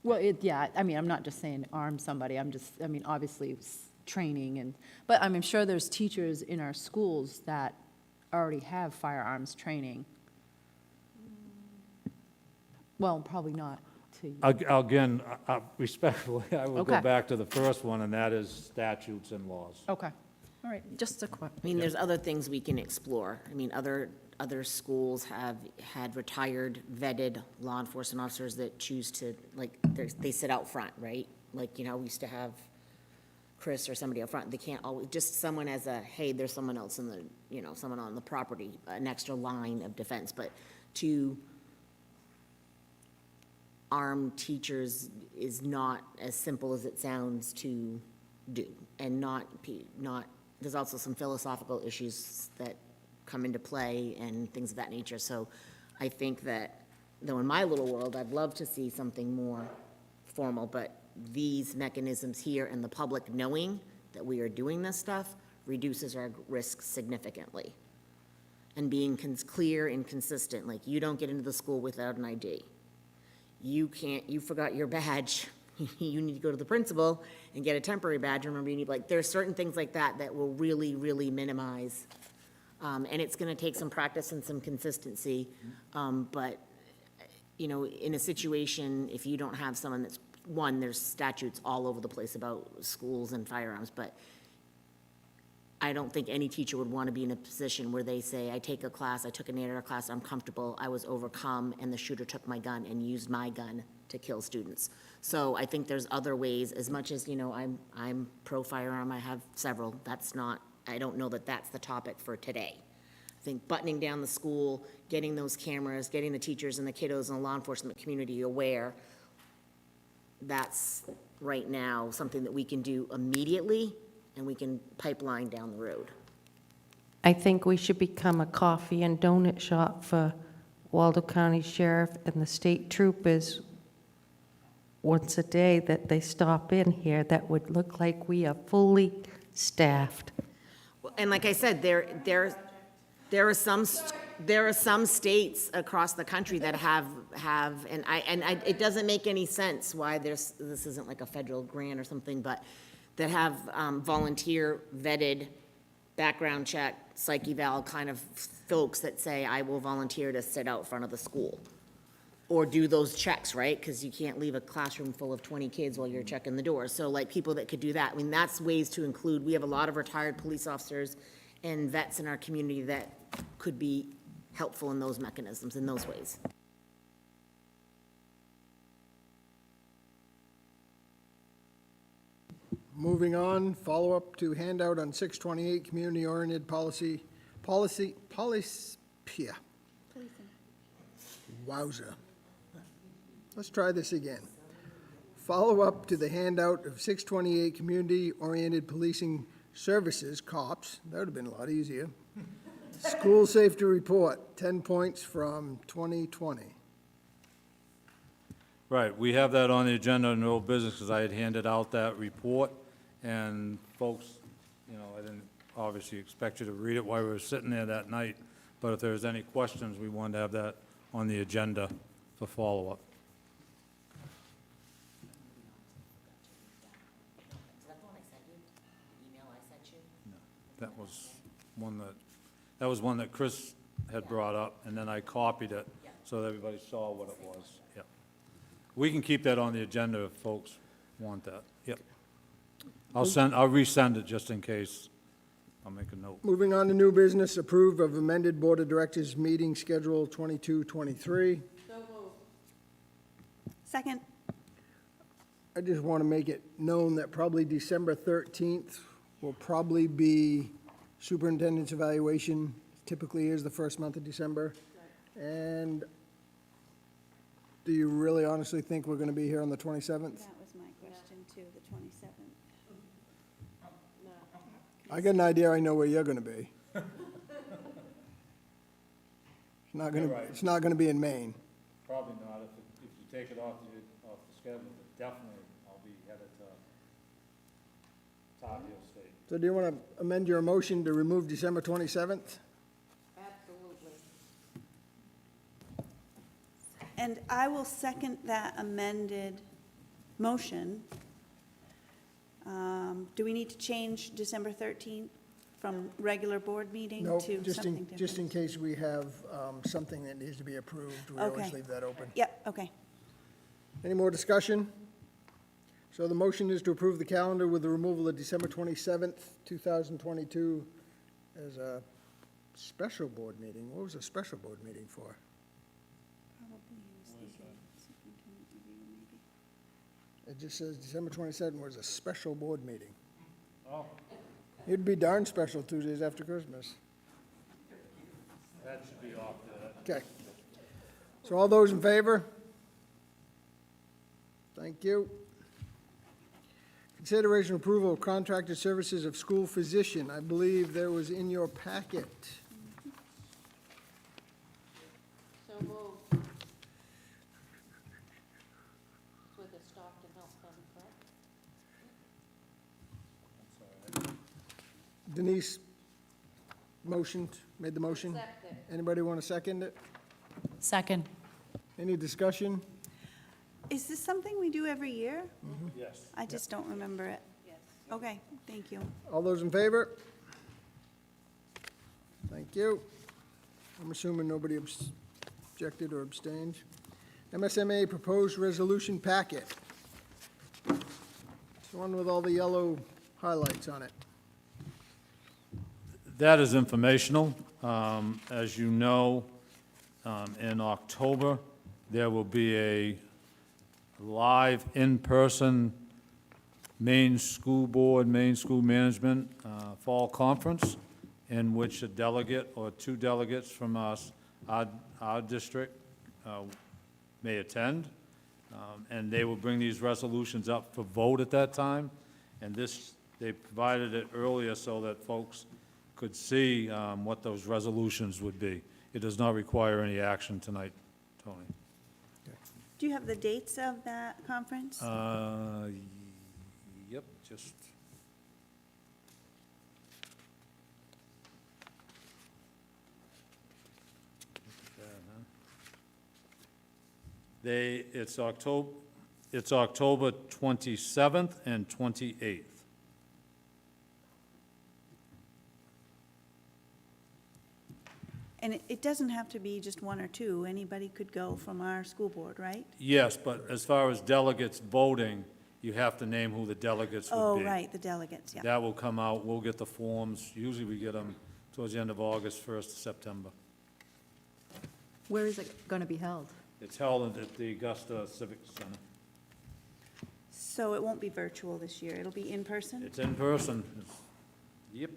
Well, yeah, I mean, I'm not just saying arm somebody, I mean, obviously, training and, but I'm sure there's teachers in our schools that already have firearms training. Well, probably not to you. Again, respectfully, I will go Okay. back to the first one, and that is statutes and laws. Okay, all right, just a quick. I mean, there's other things we can explore. I mean, other schools have had retired, vetted law enforcement officers that choose to, like, they sit out front, right? Like, we used to have Chris or somebody out front. They can't always, just someone as a, hey, there's someone else in the, someone on the property, an extra line of defense. But to arm teachers is not as simple as it sounds to do. And there's also some philosophical issues that come into play and things of that nature. So I think that, though in my little world, I'd love to see something more formal, but these mechanisms here and the public knowing that we are doing this stuff reduces our risk significantly. And being clear and consistent, like, you don't get into the school without an ID. You forgot your badge, you need to go to the principal and get a temporary badge. Remember, you need, like, there are certain things like that that will really, really minimize. And it's gonna take some practice and some consistency. But, in a situation, if you don't have someone that's, there's statutes all over the place about schools and firearms, but I don't think any teacher would want to be in a position where they say, I took an 8-hour class, I'm comfortable, I was overcome, and the shooter took my gun and used my gun to kill students. So I think there's other ways, as much as, I'm pro-firearm, I have several, I don't know that that's the topic for today. I think buttoning down the school, getting those cameras, getting the teachers and the kiddos and the law enforcement community aware, that's right now something that we can do immediately and we can pipeline down the road. I think we should become a coffee and donut shop for Waldo County Sheriff and the state troopers once a day that they stop in here. That would look like we are fully staffed. And like I said, there are some states across the country that have, it doesn't make any sense why this isn't like a federal grant or something, but that have volunteer vetted, background check, psych eval kind of folks that say, I will volunteer to sit out front of the school. Or do those checks, right? Because you can't leave a classroom full of 20 kids while you're checking the doors. So like people that could do that, I mean, that's ways to include. We have a lot of retired police officers and vets in our community that could be helpful in those mechanisms, in those ways. Moving on, follow-up to handout on 628, community-oriented policy, yeah. Wowza. Let's try this again. Follow-up to the handout of 628, community-oriented policing services, COPS, that would have been a lot easier. School safety report, 10 points from 2020. Right, we have that on the agenda in old business, because I had handed out that report, and folks, I didn't obviously expect you to read it while we were sitting there that night, but if there's any questions, we wanted to have that on the agenda for follow-up. That was one that Chris had brought up, and then I copied it so that everybody saw what it was. Yep. We can keep that on the agenda if folks want that. Yep. I'll resend it just in case. I'll make a note. Moving on to new business, approve of amended Board of Directors meeting schedule 22-23. Second. I just want to make it known that probably December 13th will probably be superintendent's evaluation. Typically is the first month of December. And do you really honestly think we're going to be here on the 27th? That was my question too, the 27th. I got an idea, I know where you're going to be. It's not going to be in Maine. Probably not. If you take it off the schedule, but definitely I'll be headed to Tar Heel State. So do you want to amend your motion to remove December 27th? And I will second that amended motion. Do we need to change December 13th from regular board meeting No, to something different? just in case we have something that needs to be approved, we always Okay. leave that open. Yep, okay. Any more discussion? So the motion is to approve the calendar with the removal of December 27th, 2022 as a special board meeting. What was a special board meeting for? It just says December 27th was a special board meeting. Oh, It'd be darn special 2 days after Christmas. that should be off there. Okay. So all those in favor? Thank you. Consideration approval of contracted services of school physician. I believe there was in your packet. So moved. With the Stockton Health Fund, correct? Denise made the motion. Accept it. Anybody want to second it? Second. Any discussion? Is this something we do every year? Yes. I just don't remember it. Yes. Okay, thank you. All those in favor? Thank you. I'm assuming nobody objected or abstained. MSMA proposed resolution packet. It's the one with all the yellow highlights on it. That is informational. As you know, in October, there will be a live, in-person Maine School Board, Maine School Management Fall Conference, in which a delegate or 2 delegates from our district may attend, and they will bring these resolutions up for vote at that time. And this, they provided it earlier so that folks could see what those resolutions would be. It does not require any action tonight, Tony. Do you have the dates of that conference? Yep, just. It's October 27th and 28th. And it doesn't have to be just 1 or 2. Anybody could go from our school board, right? Yes, but as far as delegates voting, you have to name who the delegates would be. Oh, right, the delegates, yeah. That will come out, we'll get the forms, usually we get them towards the end of August, 1st of September. Where is it going to be held? It's held at the Augusta Civic Center. So it won't be virtual this year. It'll be in person? It's in person. Yep.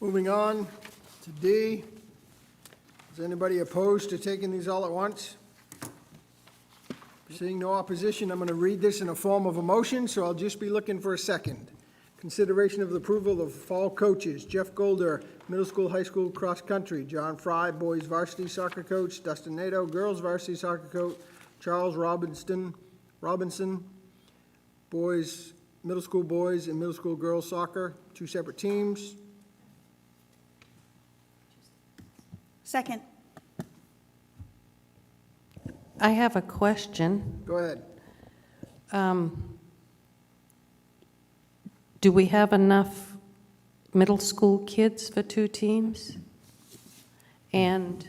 Moving on to D. Is anybody opposed to taking these all at once? Seeing no opposition, I'm going to read this in a form of a motion, so I'll just be looking for a second. Consideration of the approval of fall coaches: Jeff Golder, middle school, high school cross country; John Fry, boys varsity soccer coach; Dustin Nato, girls varsity soccer coach; Charles Robinson, boys, middle school boys and middle school girls soccer, 2 separate teams. Second. I have a question. Go ahead. Do we have enough middle school kids for 2 teams? And,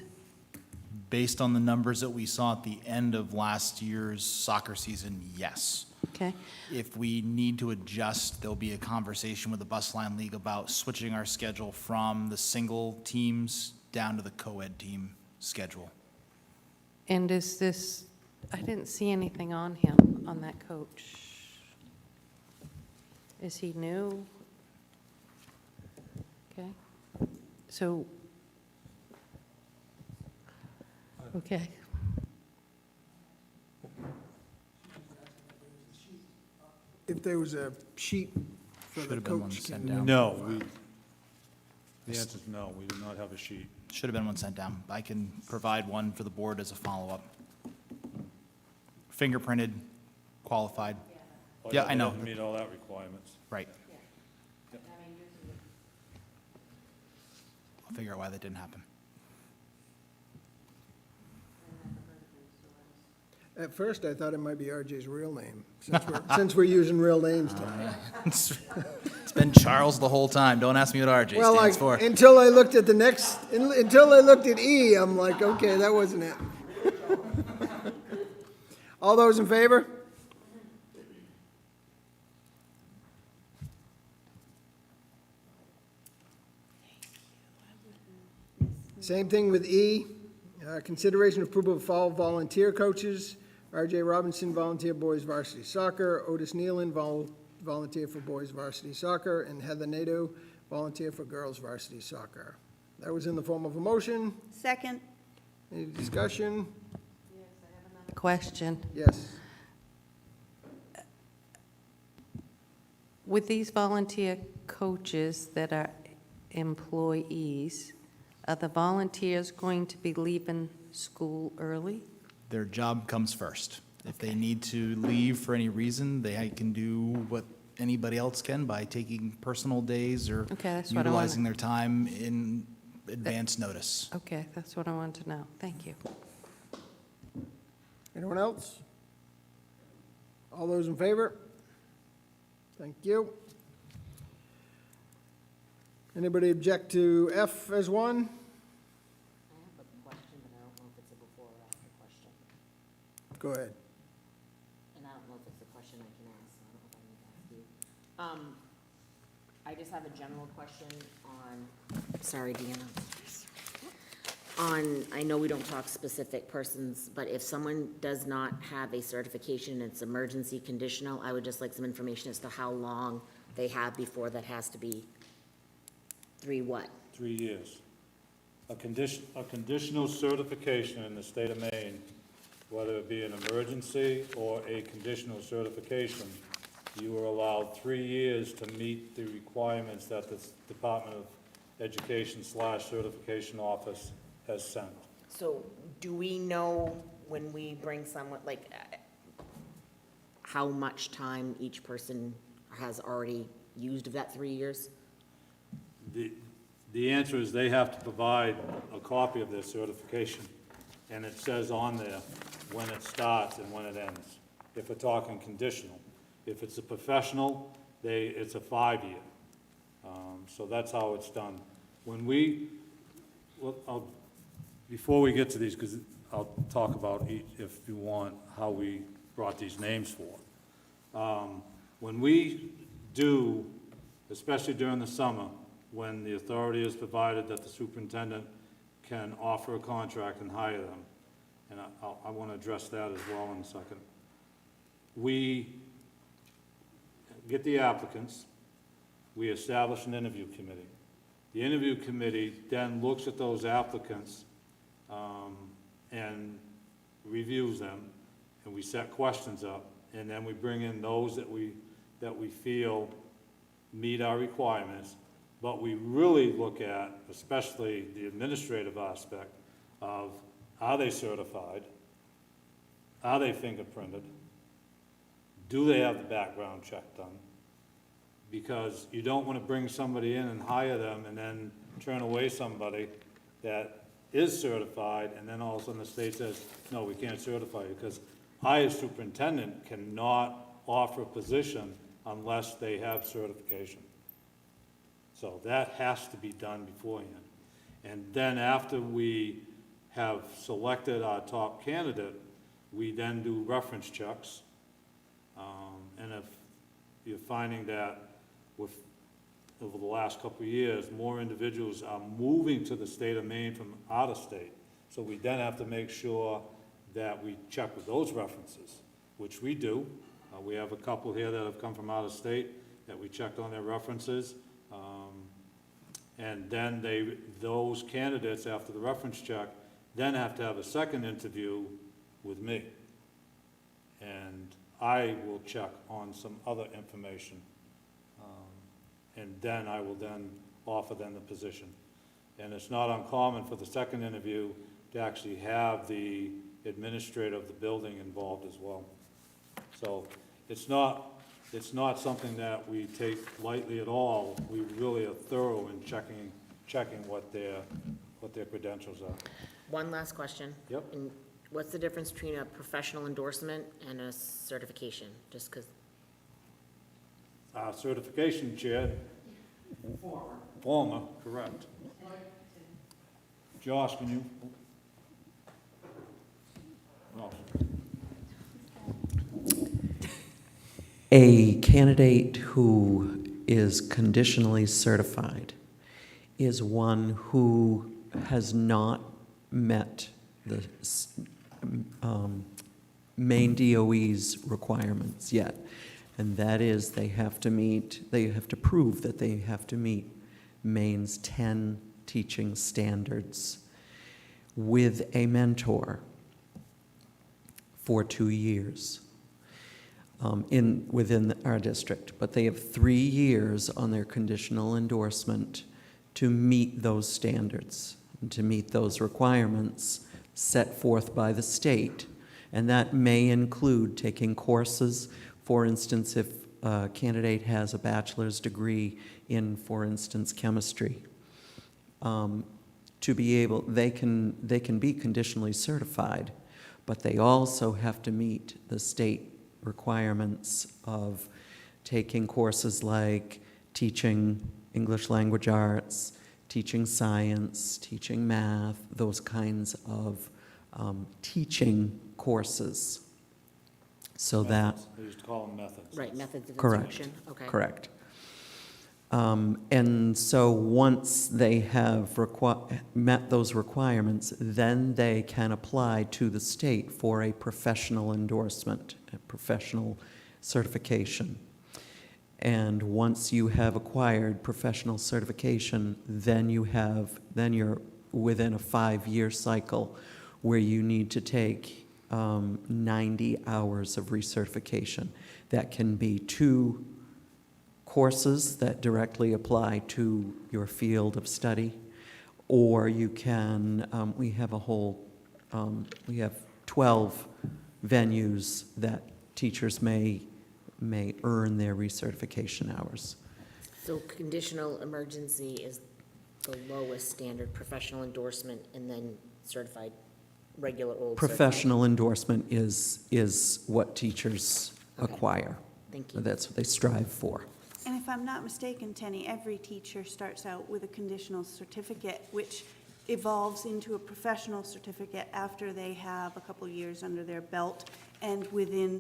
Based on the numbers that we saw at the end of last year's soccer season, yes. okay, If we need to adjust, there'll be a conversation with the Bus Line League about switching our schedule from the single teams down to the co-ed team schedule. and is this, I didn't see anything on him, on that coach. Is he new? Okay, so, okay. If there was a sheet for Should the have been one coach. sent can- down. No, the answer is no, we do not have a sheet. Should have been one sent down. I can provide one for the board as a follow-up. Fingerprinted, qualified. Oh, Yeah, I know. Doesn't meet all that requirements. Right. I'll figure out why that didn't happen. At first, I thought it might be RJ's real name, since we're using real names tonight. It's been Charles the whole time. Don't ask me what RJ Well, stands for. until I looked at until I looked at E, I'm like, okay, that wasn't it. All those in favor? Same thing with E. Consideration of approval of fall volunteer coaches. R.J. Robinson, volunteer boys varsity soccer. Otis Nealon, volunteer for boys varsity soccer. And Heather Nadeau, volunteer for girls varsity soccer. That was in the form of a motion. Second, Any discussion? Question. Yes. With these volunteer coaches that are employees, are the volunteers going to be leaving school early? Their job comes first. If they need to leave for any reason, they can do what anybody else can by taking personal days or Okay, that's what I wanted. utilizing their time in advance notice. Okay, that's what I wanted to know. Thank you. Anyone else? All those in favor? Thank you. Anybody object to F as one? I have a question, but I don't know if it's a before or after question. Go ahead. And I don't know if it's a question I can ask, so I don't know if I need to ask you. I just have a general question on, sorry, Deanna. I know we don't talk specific persons, but if someone does not have a certification, it's emergency conditional, I would just like some information as to how long they have before that has to be 3 what? 3 years. A conditional certification in the state of Maine, whether it be an emergency or a conditional certification, you are allowed 3 years to meet the requirements that the Department of Education / Certification Office has sent. So do we know when we bring someone, like, how much time each person has already used of that 3 years? The answer is they have to provide a copy of their certification, and it says on there when it starts and when it ends, if we're talking conditional. If it's a professional, it's a 5-year. So that's how it's done. Before we get to these, because I'll talk about each, if you want, how we brought these names forward. When we do, especially during the summer, when the authority is provided that the superintendent can offer a contract and hire them, and I want to address that as well in a second. We get the applicants, we establish an interview committee. The interview committee then looks at those applicants and reviews them, and we set questions up, and then we bring in those that we feel meet our requirements. But we really look at, especially the administrative aspect of, are they certified? Are they fingerprinted? Do they have the background check done? Because you don't want to bring somebody in and hire them and then turn away somebody that is certified, and then all of a sudden the state says, no, we can't certify you, because I, as superintendent, cannot offer a position unless they have certification. So that has to be done beforehand. And then after we have selected our top candidate, we then do reference checks. And if you're finding that over the last couple of years, more individuals are moving to the state of Maine from out of state. So we then have to make sure that we check with those references, which we do. We have a couple here that have come from out of state that we checked on their references. And then those candidates, after the reference check, then have to have a second interview with me. And I will check on some other information. And then I will then offer them the position. And it's not uncommon for the second interview to actually have the administrator of the building involved as well. So it's not something that we take lightly at all. We really are thorough in checking what their credentials are. One last question. Yep. And What's the difference between a professional endorsement and a certification? Just because, Certification chair. Former, correct. Josh, can you? No. A candidate who is conditionally certified is one who has not met the main DOE's requirements yet. And that is they have to prove that they have to meet Maine's 10 teaching standards with a mentor for 2 years within our district. But they have 3 years on their conditional endorsement to meet those standards, and to meet those requirements set forth by the state. And that may include taking courses. For instance, if a candidate has a bachelor's degree in, for instance, chemistry, to be able, they can be conditionally certified, but they also have to meet the state requirements of taking courses like teaching English language arts, teaching science, teaching math, those kinds of teaching courses. So that, Methods. They used to call them methods. right, methods of correct, instruction? Okay. correct. And so once they have met those requirements, then they can apply to the state for a professional endorsement, a professional certification. And once you have acquired professional certification, then you're within a 5-year cycle where you need to take 90 hours of recertification. That can be 2 courses that directly apply to your field of study, or you can, we have 12 venues that teachers may earn their recertification hours. So conditional emergency is the lowest standard, professional endorsement, and then certified, regular old certified. Professional endorsement is what teachers acquire. Thank you. That's what they strive for. And if I'm not mistaken, Tenny, every teacher starts out with a conditional certificate, which evolves into a professional certificate after they have a couple years under their belt and within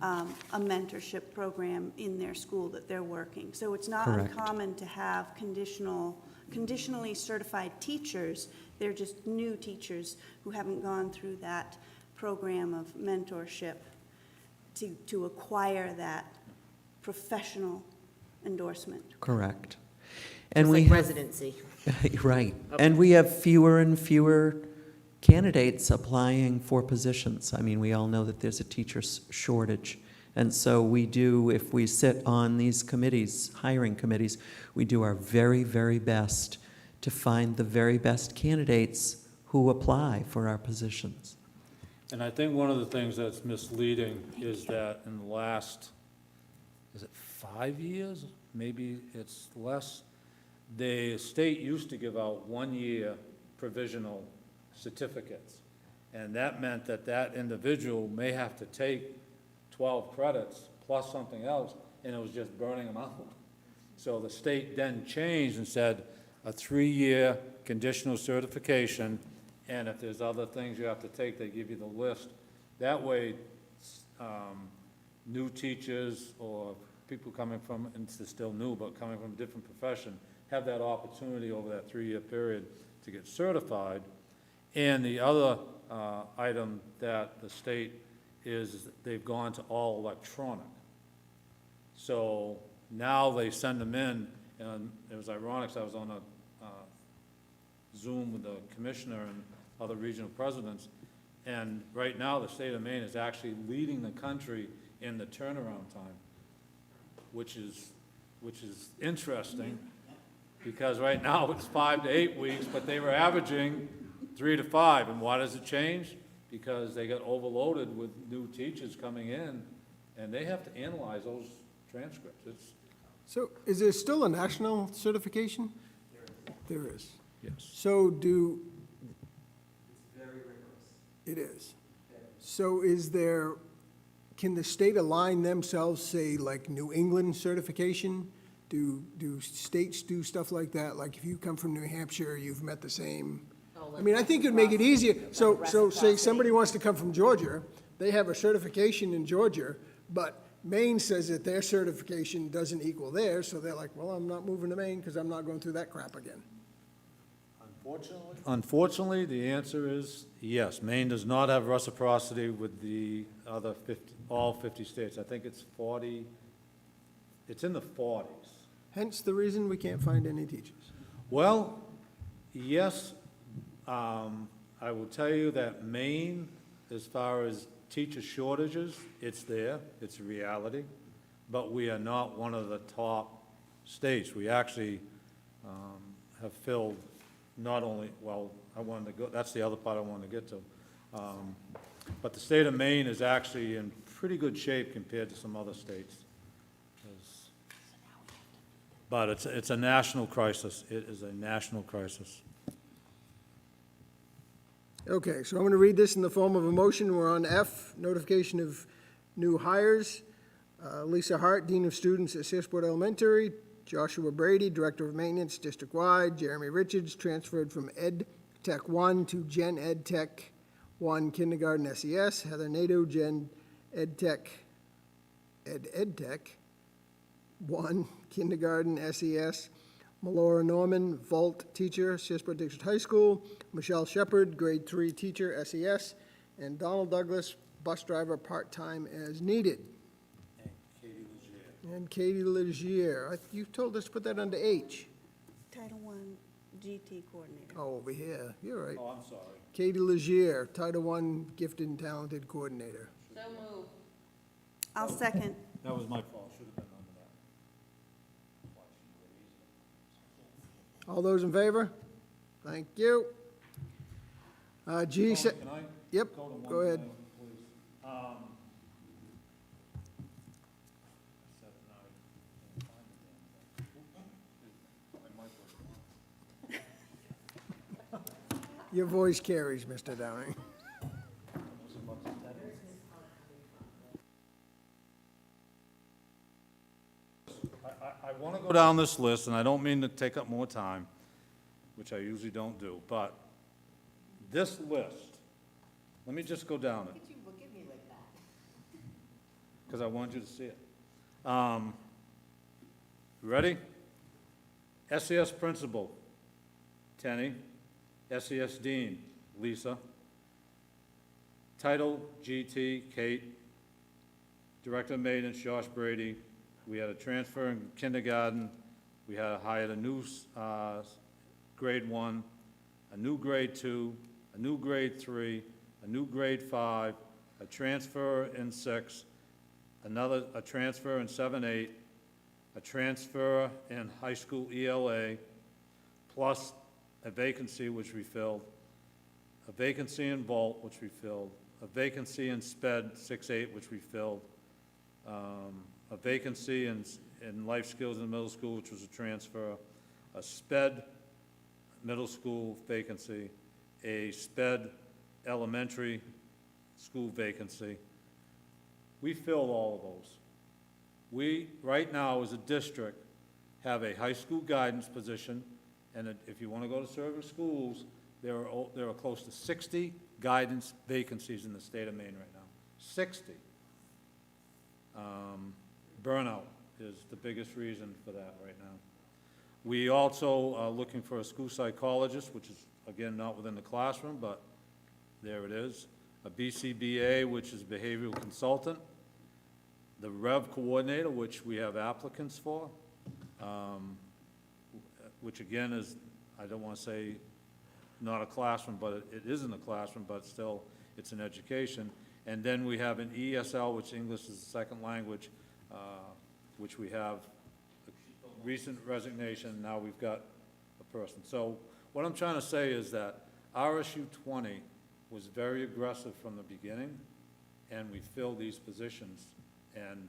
a mentorship program in their school that they're working. So it's not Correct. uncommon to have conditionally certified teachers. They're just new teachers who haven't gone through that program of mentorship to acquire that professional endorsement. Correct. It's And we like have, residency. right, and we have fewer and fewer candidates applying for positions. I mean, we all know that there's a teacher shortage. And so we do, if we sit on these committees, hiring committees, we do our very, very best to find the very best candidates who apply for our positions. And I think one of the things that's misleading is that in the last, is it 5 years? Maybe it's less. The state used to give out 1-year provisional certificates. And that meant that that individual may have to take 12 credits plus something else, and it was just burning them out. So the state then changed and said a 3-year conditional certification, and if there's other things you have to take, they give you the list. That way, new teachers or people coming from, and it's still new, but coming from a different profession, have that opportunity over that 3-year period to get certified. And the other item that the state is they've gone to all electronic. So now they send them in, and it was ironic, 'cause I was on a Zoom with the commissioner and other regional presidents, and right now the state of Maine is actually leading the country in the turnaround time, which is interesting, because right now it's 5 to 8 weeks, but they were averaging 3 to 5, and why does it change? Because they got overloaded with new teachers coming in, and they have to analyze those transcripts. So is there still a national certification? There is. Yes. So do... It's very rigorous. It is. So can the state align themselves, say, like New England certification? Do states do stuff like that? Like if you come from New Hampshire, you've met the same? I mean, I think it'd make it easier. So say somebody wants to come from Georgia, they have a certification in Georgia, but Maine says that their certification doesn't equal theirs, so they're like, well, I'm not moving to Maine because I'm not going through that crap again. Unfortunately, the answer is yes. Maine does not have reciprocity with the other 50, all 50 states. I think it's 40, it's in the 40s. Hence the reason we can't find any teachers. Well, yes, I will tell you that Maine, as far as teacher shortages, it's there, it's a reality, but we are not one of the top states. We actually have filled not only, well, I wanted to go, that's the other part I wanted to get to. But the state of Maine is actually in pretty good shape compared to some other states. But it's a national crisis. It is a national crisis. Okay, so I'm going to read this in the form of a motion. We're on F, notification of new hires. Lisa Hart, Dean of Students at Searsport Elementary. Joshua Brady, Director of Maintenance, District-wide. Jeremy Richards, transferred from Ed Tech 1 to Gen Ed Tech 1 Kindergarten SES. Heather Nadeau, Gen Ed Tech 1 Kindergarten SES. Melora Norman, Vault Teacher, Searsport District High School. Michelle Shepard, Grade 3 Teacher, SES. And Donald Douglas, Bus Driver, part-time as needed. And Katie Legier. You told us to put that under H. Title I GT coordinator. Oh, over here. You're right. Oh, I'm sorry. Katie Legier, Title I Gifted and Talented Coordinator. I'll second. That was my fault, should have been under that. All those in favor? Thank you. G, Can I yep, go to one go ahead. thing, please? Your voice carries, Mr. Downing. I want to go down this list, and I don't mean to take up more time, which I usually don't do, but this list, let me just go down it. Because I want you to see it. Ready? SES Principal, Tenny. SES Dean, Lisa. Title, GT, Kate. Director of Maintenance, Josh Brady. We had a transfer in kindergarten. We had hired a new grade 1, a new grade 2, a new grade 3, a new grade 5, a transfer in 6, a transfer in 7-8, a transfer in high school ELA, plus a vacancy which we filled, a vacancy in Vault which we filled, a vacancy in SPED 6-8 which we filled, a vacancy in life skills in the middle school which was a transfer, a SPED middle school vacancy, a SPED elementary school vacancy. We filled all of those. We, right now, as a district, have a high school guidance position, and if you want to go to service schools, there are close to 60 guidance vacancies in the state of Maine right now. 60. Burnout is the biggest reason for that right now. We also are looking for a school psychologist, which is, again, not within the classroom, but there it is. A BCBA, which is behavioral consultant. The REV coordinator, which we have applicants for, which again is, I don't want to say not a classroom, but it isn't a classroom, but still, it's an education. And then we have an ESL, which English is a second language, which we have a recent resignation, now we've got a person. So what I'm trying to say is that RSU 20 was very aggressive from the beginning, and we filled these positions. And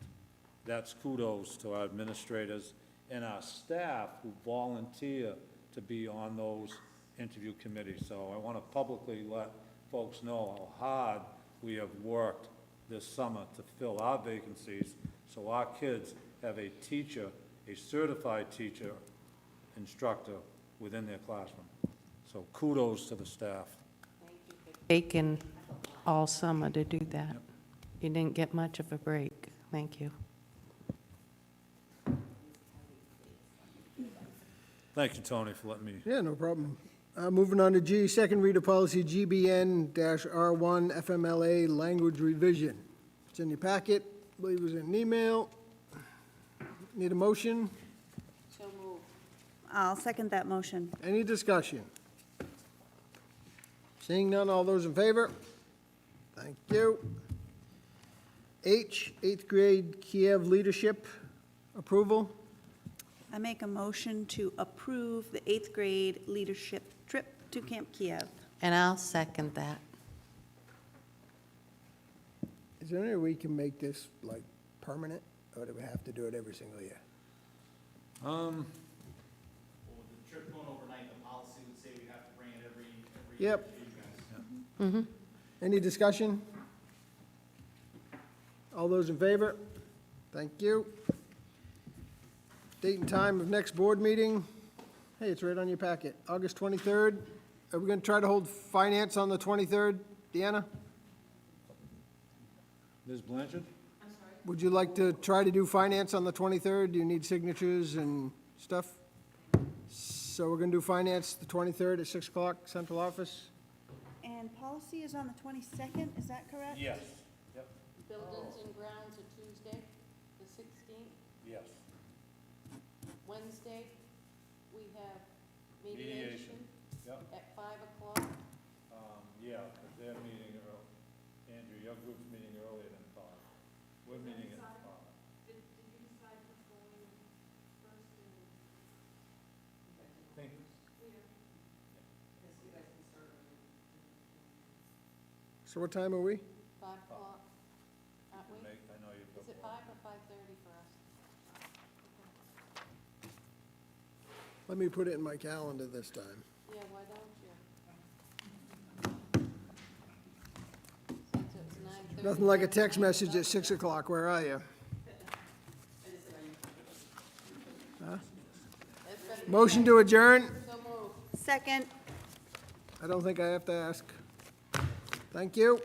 that's kudos to our administrators and our staff who volunteer to be on those interview committees. So I want to publicly let folks know how hard we have worked this summer to fill our vacancies, so our kids have a teacher, a certified teacher, instructor within their classroom. So kudos to the staff. Taken all summer to do that. You didn't get much of a break. Thank you. Thank you, Tony, for letting me. Yeah, no problem. Moving on to G, second reader policy GBN-R1 FMLA language revision. It's in your packet, I believe it was in an email. Need a motion? I'll second that motion. Any discussion? Seeing none, all those in favor? Thank you. H, eighth grade Kiev leadership approval. I make a motion to approve the eighth grade leadership trip to Camp Kiev. And I'll second that. Is there any way we can make this like permanent, or do we have to do it every single year? Well, with the trip going overnight, the policy would say we have to bring it every Yep. year, you guys. Any discussion? All those in favor? Thank you. Date and time of next board meeting? Hey, it's right on your packet, August 23rd. Are we going to try to hold finance on the 23rd, Deanna? Ms. Blanchard? Would you like to try to do finance on the 23rd? Do you need signatures and stuff? So we're going to do finance the 23rd at 6 o'clock, central office? And policy is on the 22nd, is that correct? Yes. Yep. Buildings and grounds are Tuesday, the 16th. Yes. Wednesday, we have Mediation. Yep. at 5 o'clock. Yeah, because they're meeting early. Andrew, your group's meeting earlier than 5. We're meeting at 5. Think- So what time are we? 5 o'clock, aren't we? I know you've got. Is it 5 or 5:30 for us? Let me put it in my calendar this time. Yeah, why don't you? Since it's 9:30. Nothing like a text message at 6 o'clock, where are you? Huh? Motion to adjourn? So moved. Second. I don't think I have to ask. Thank you.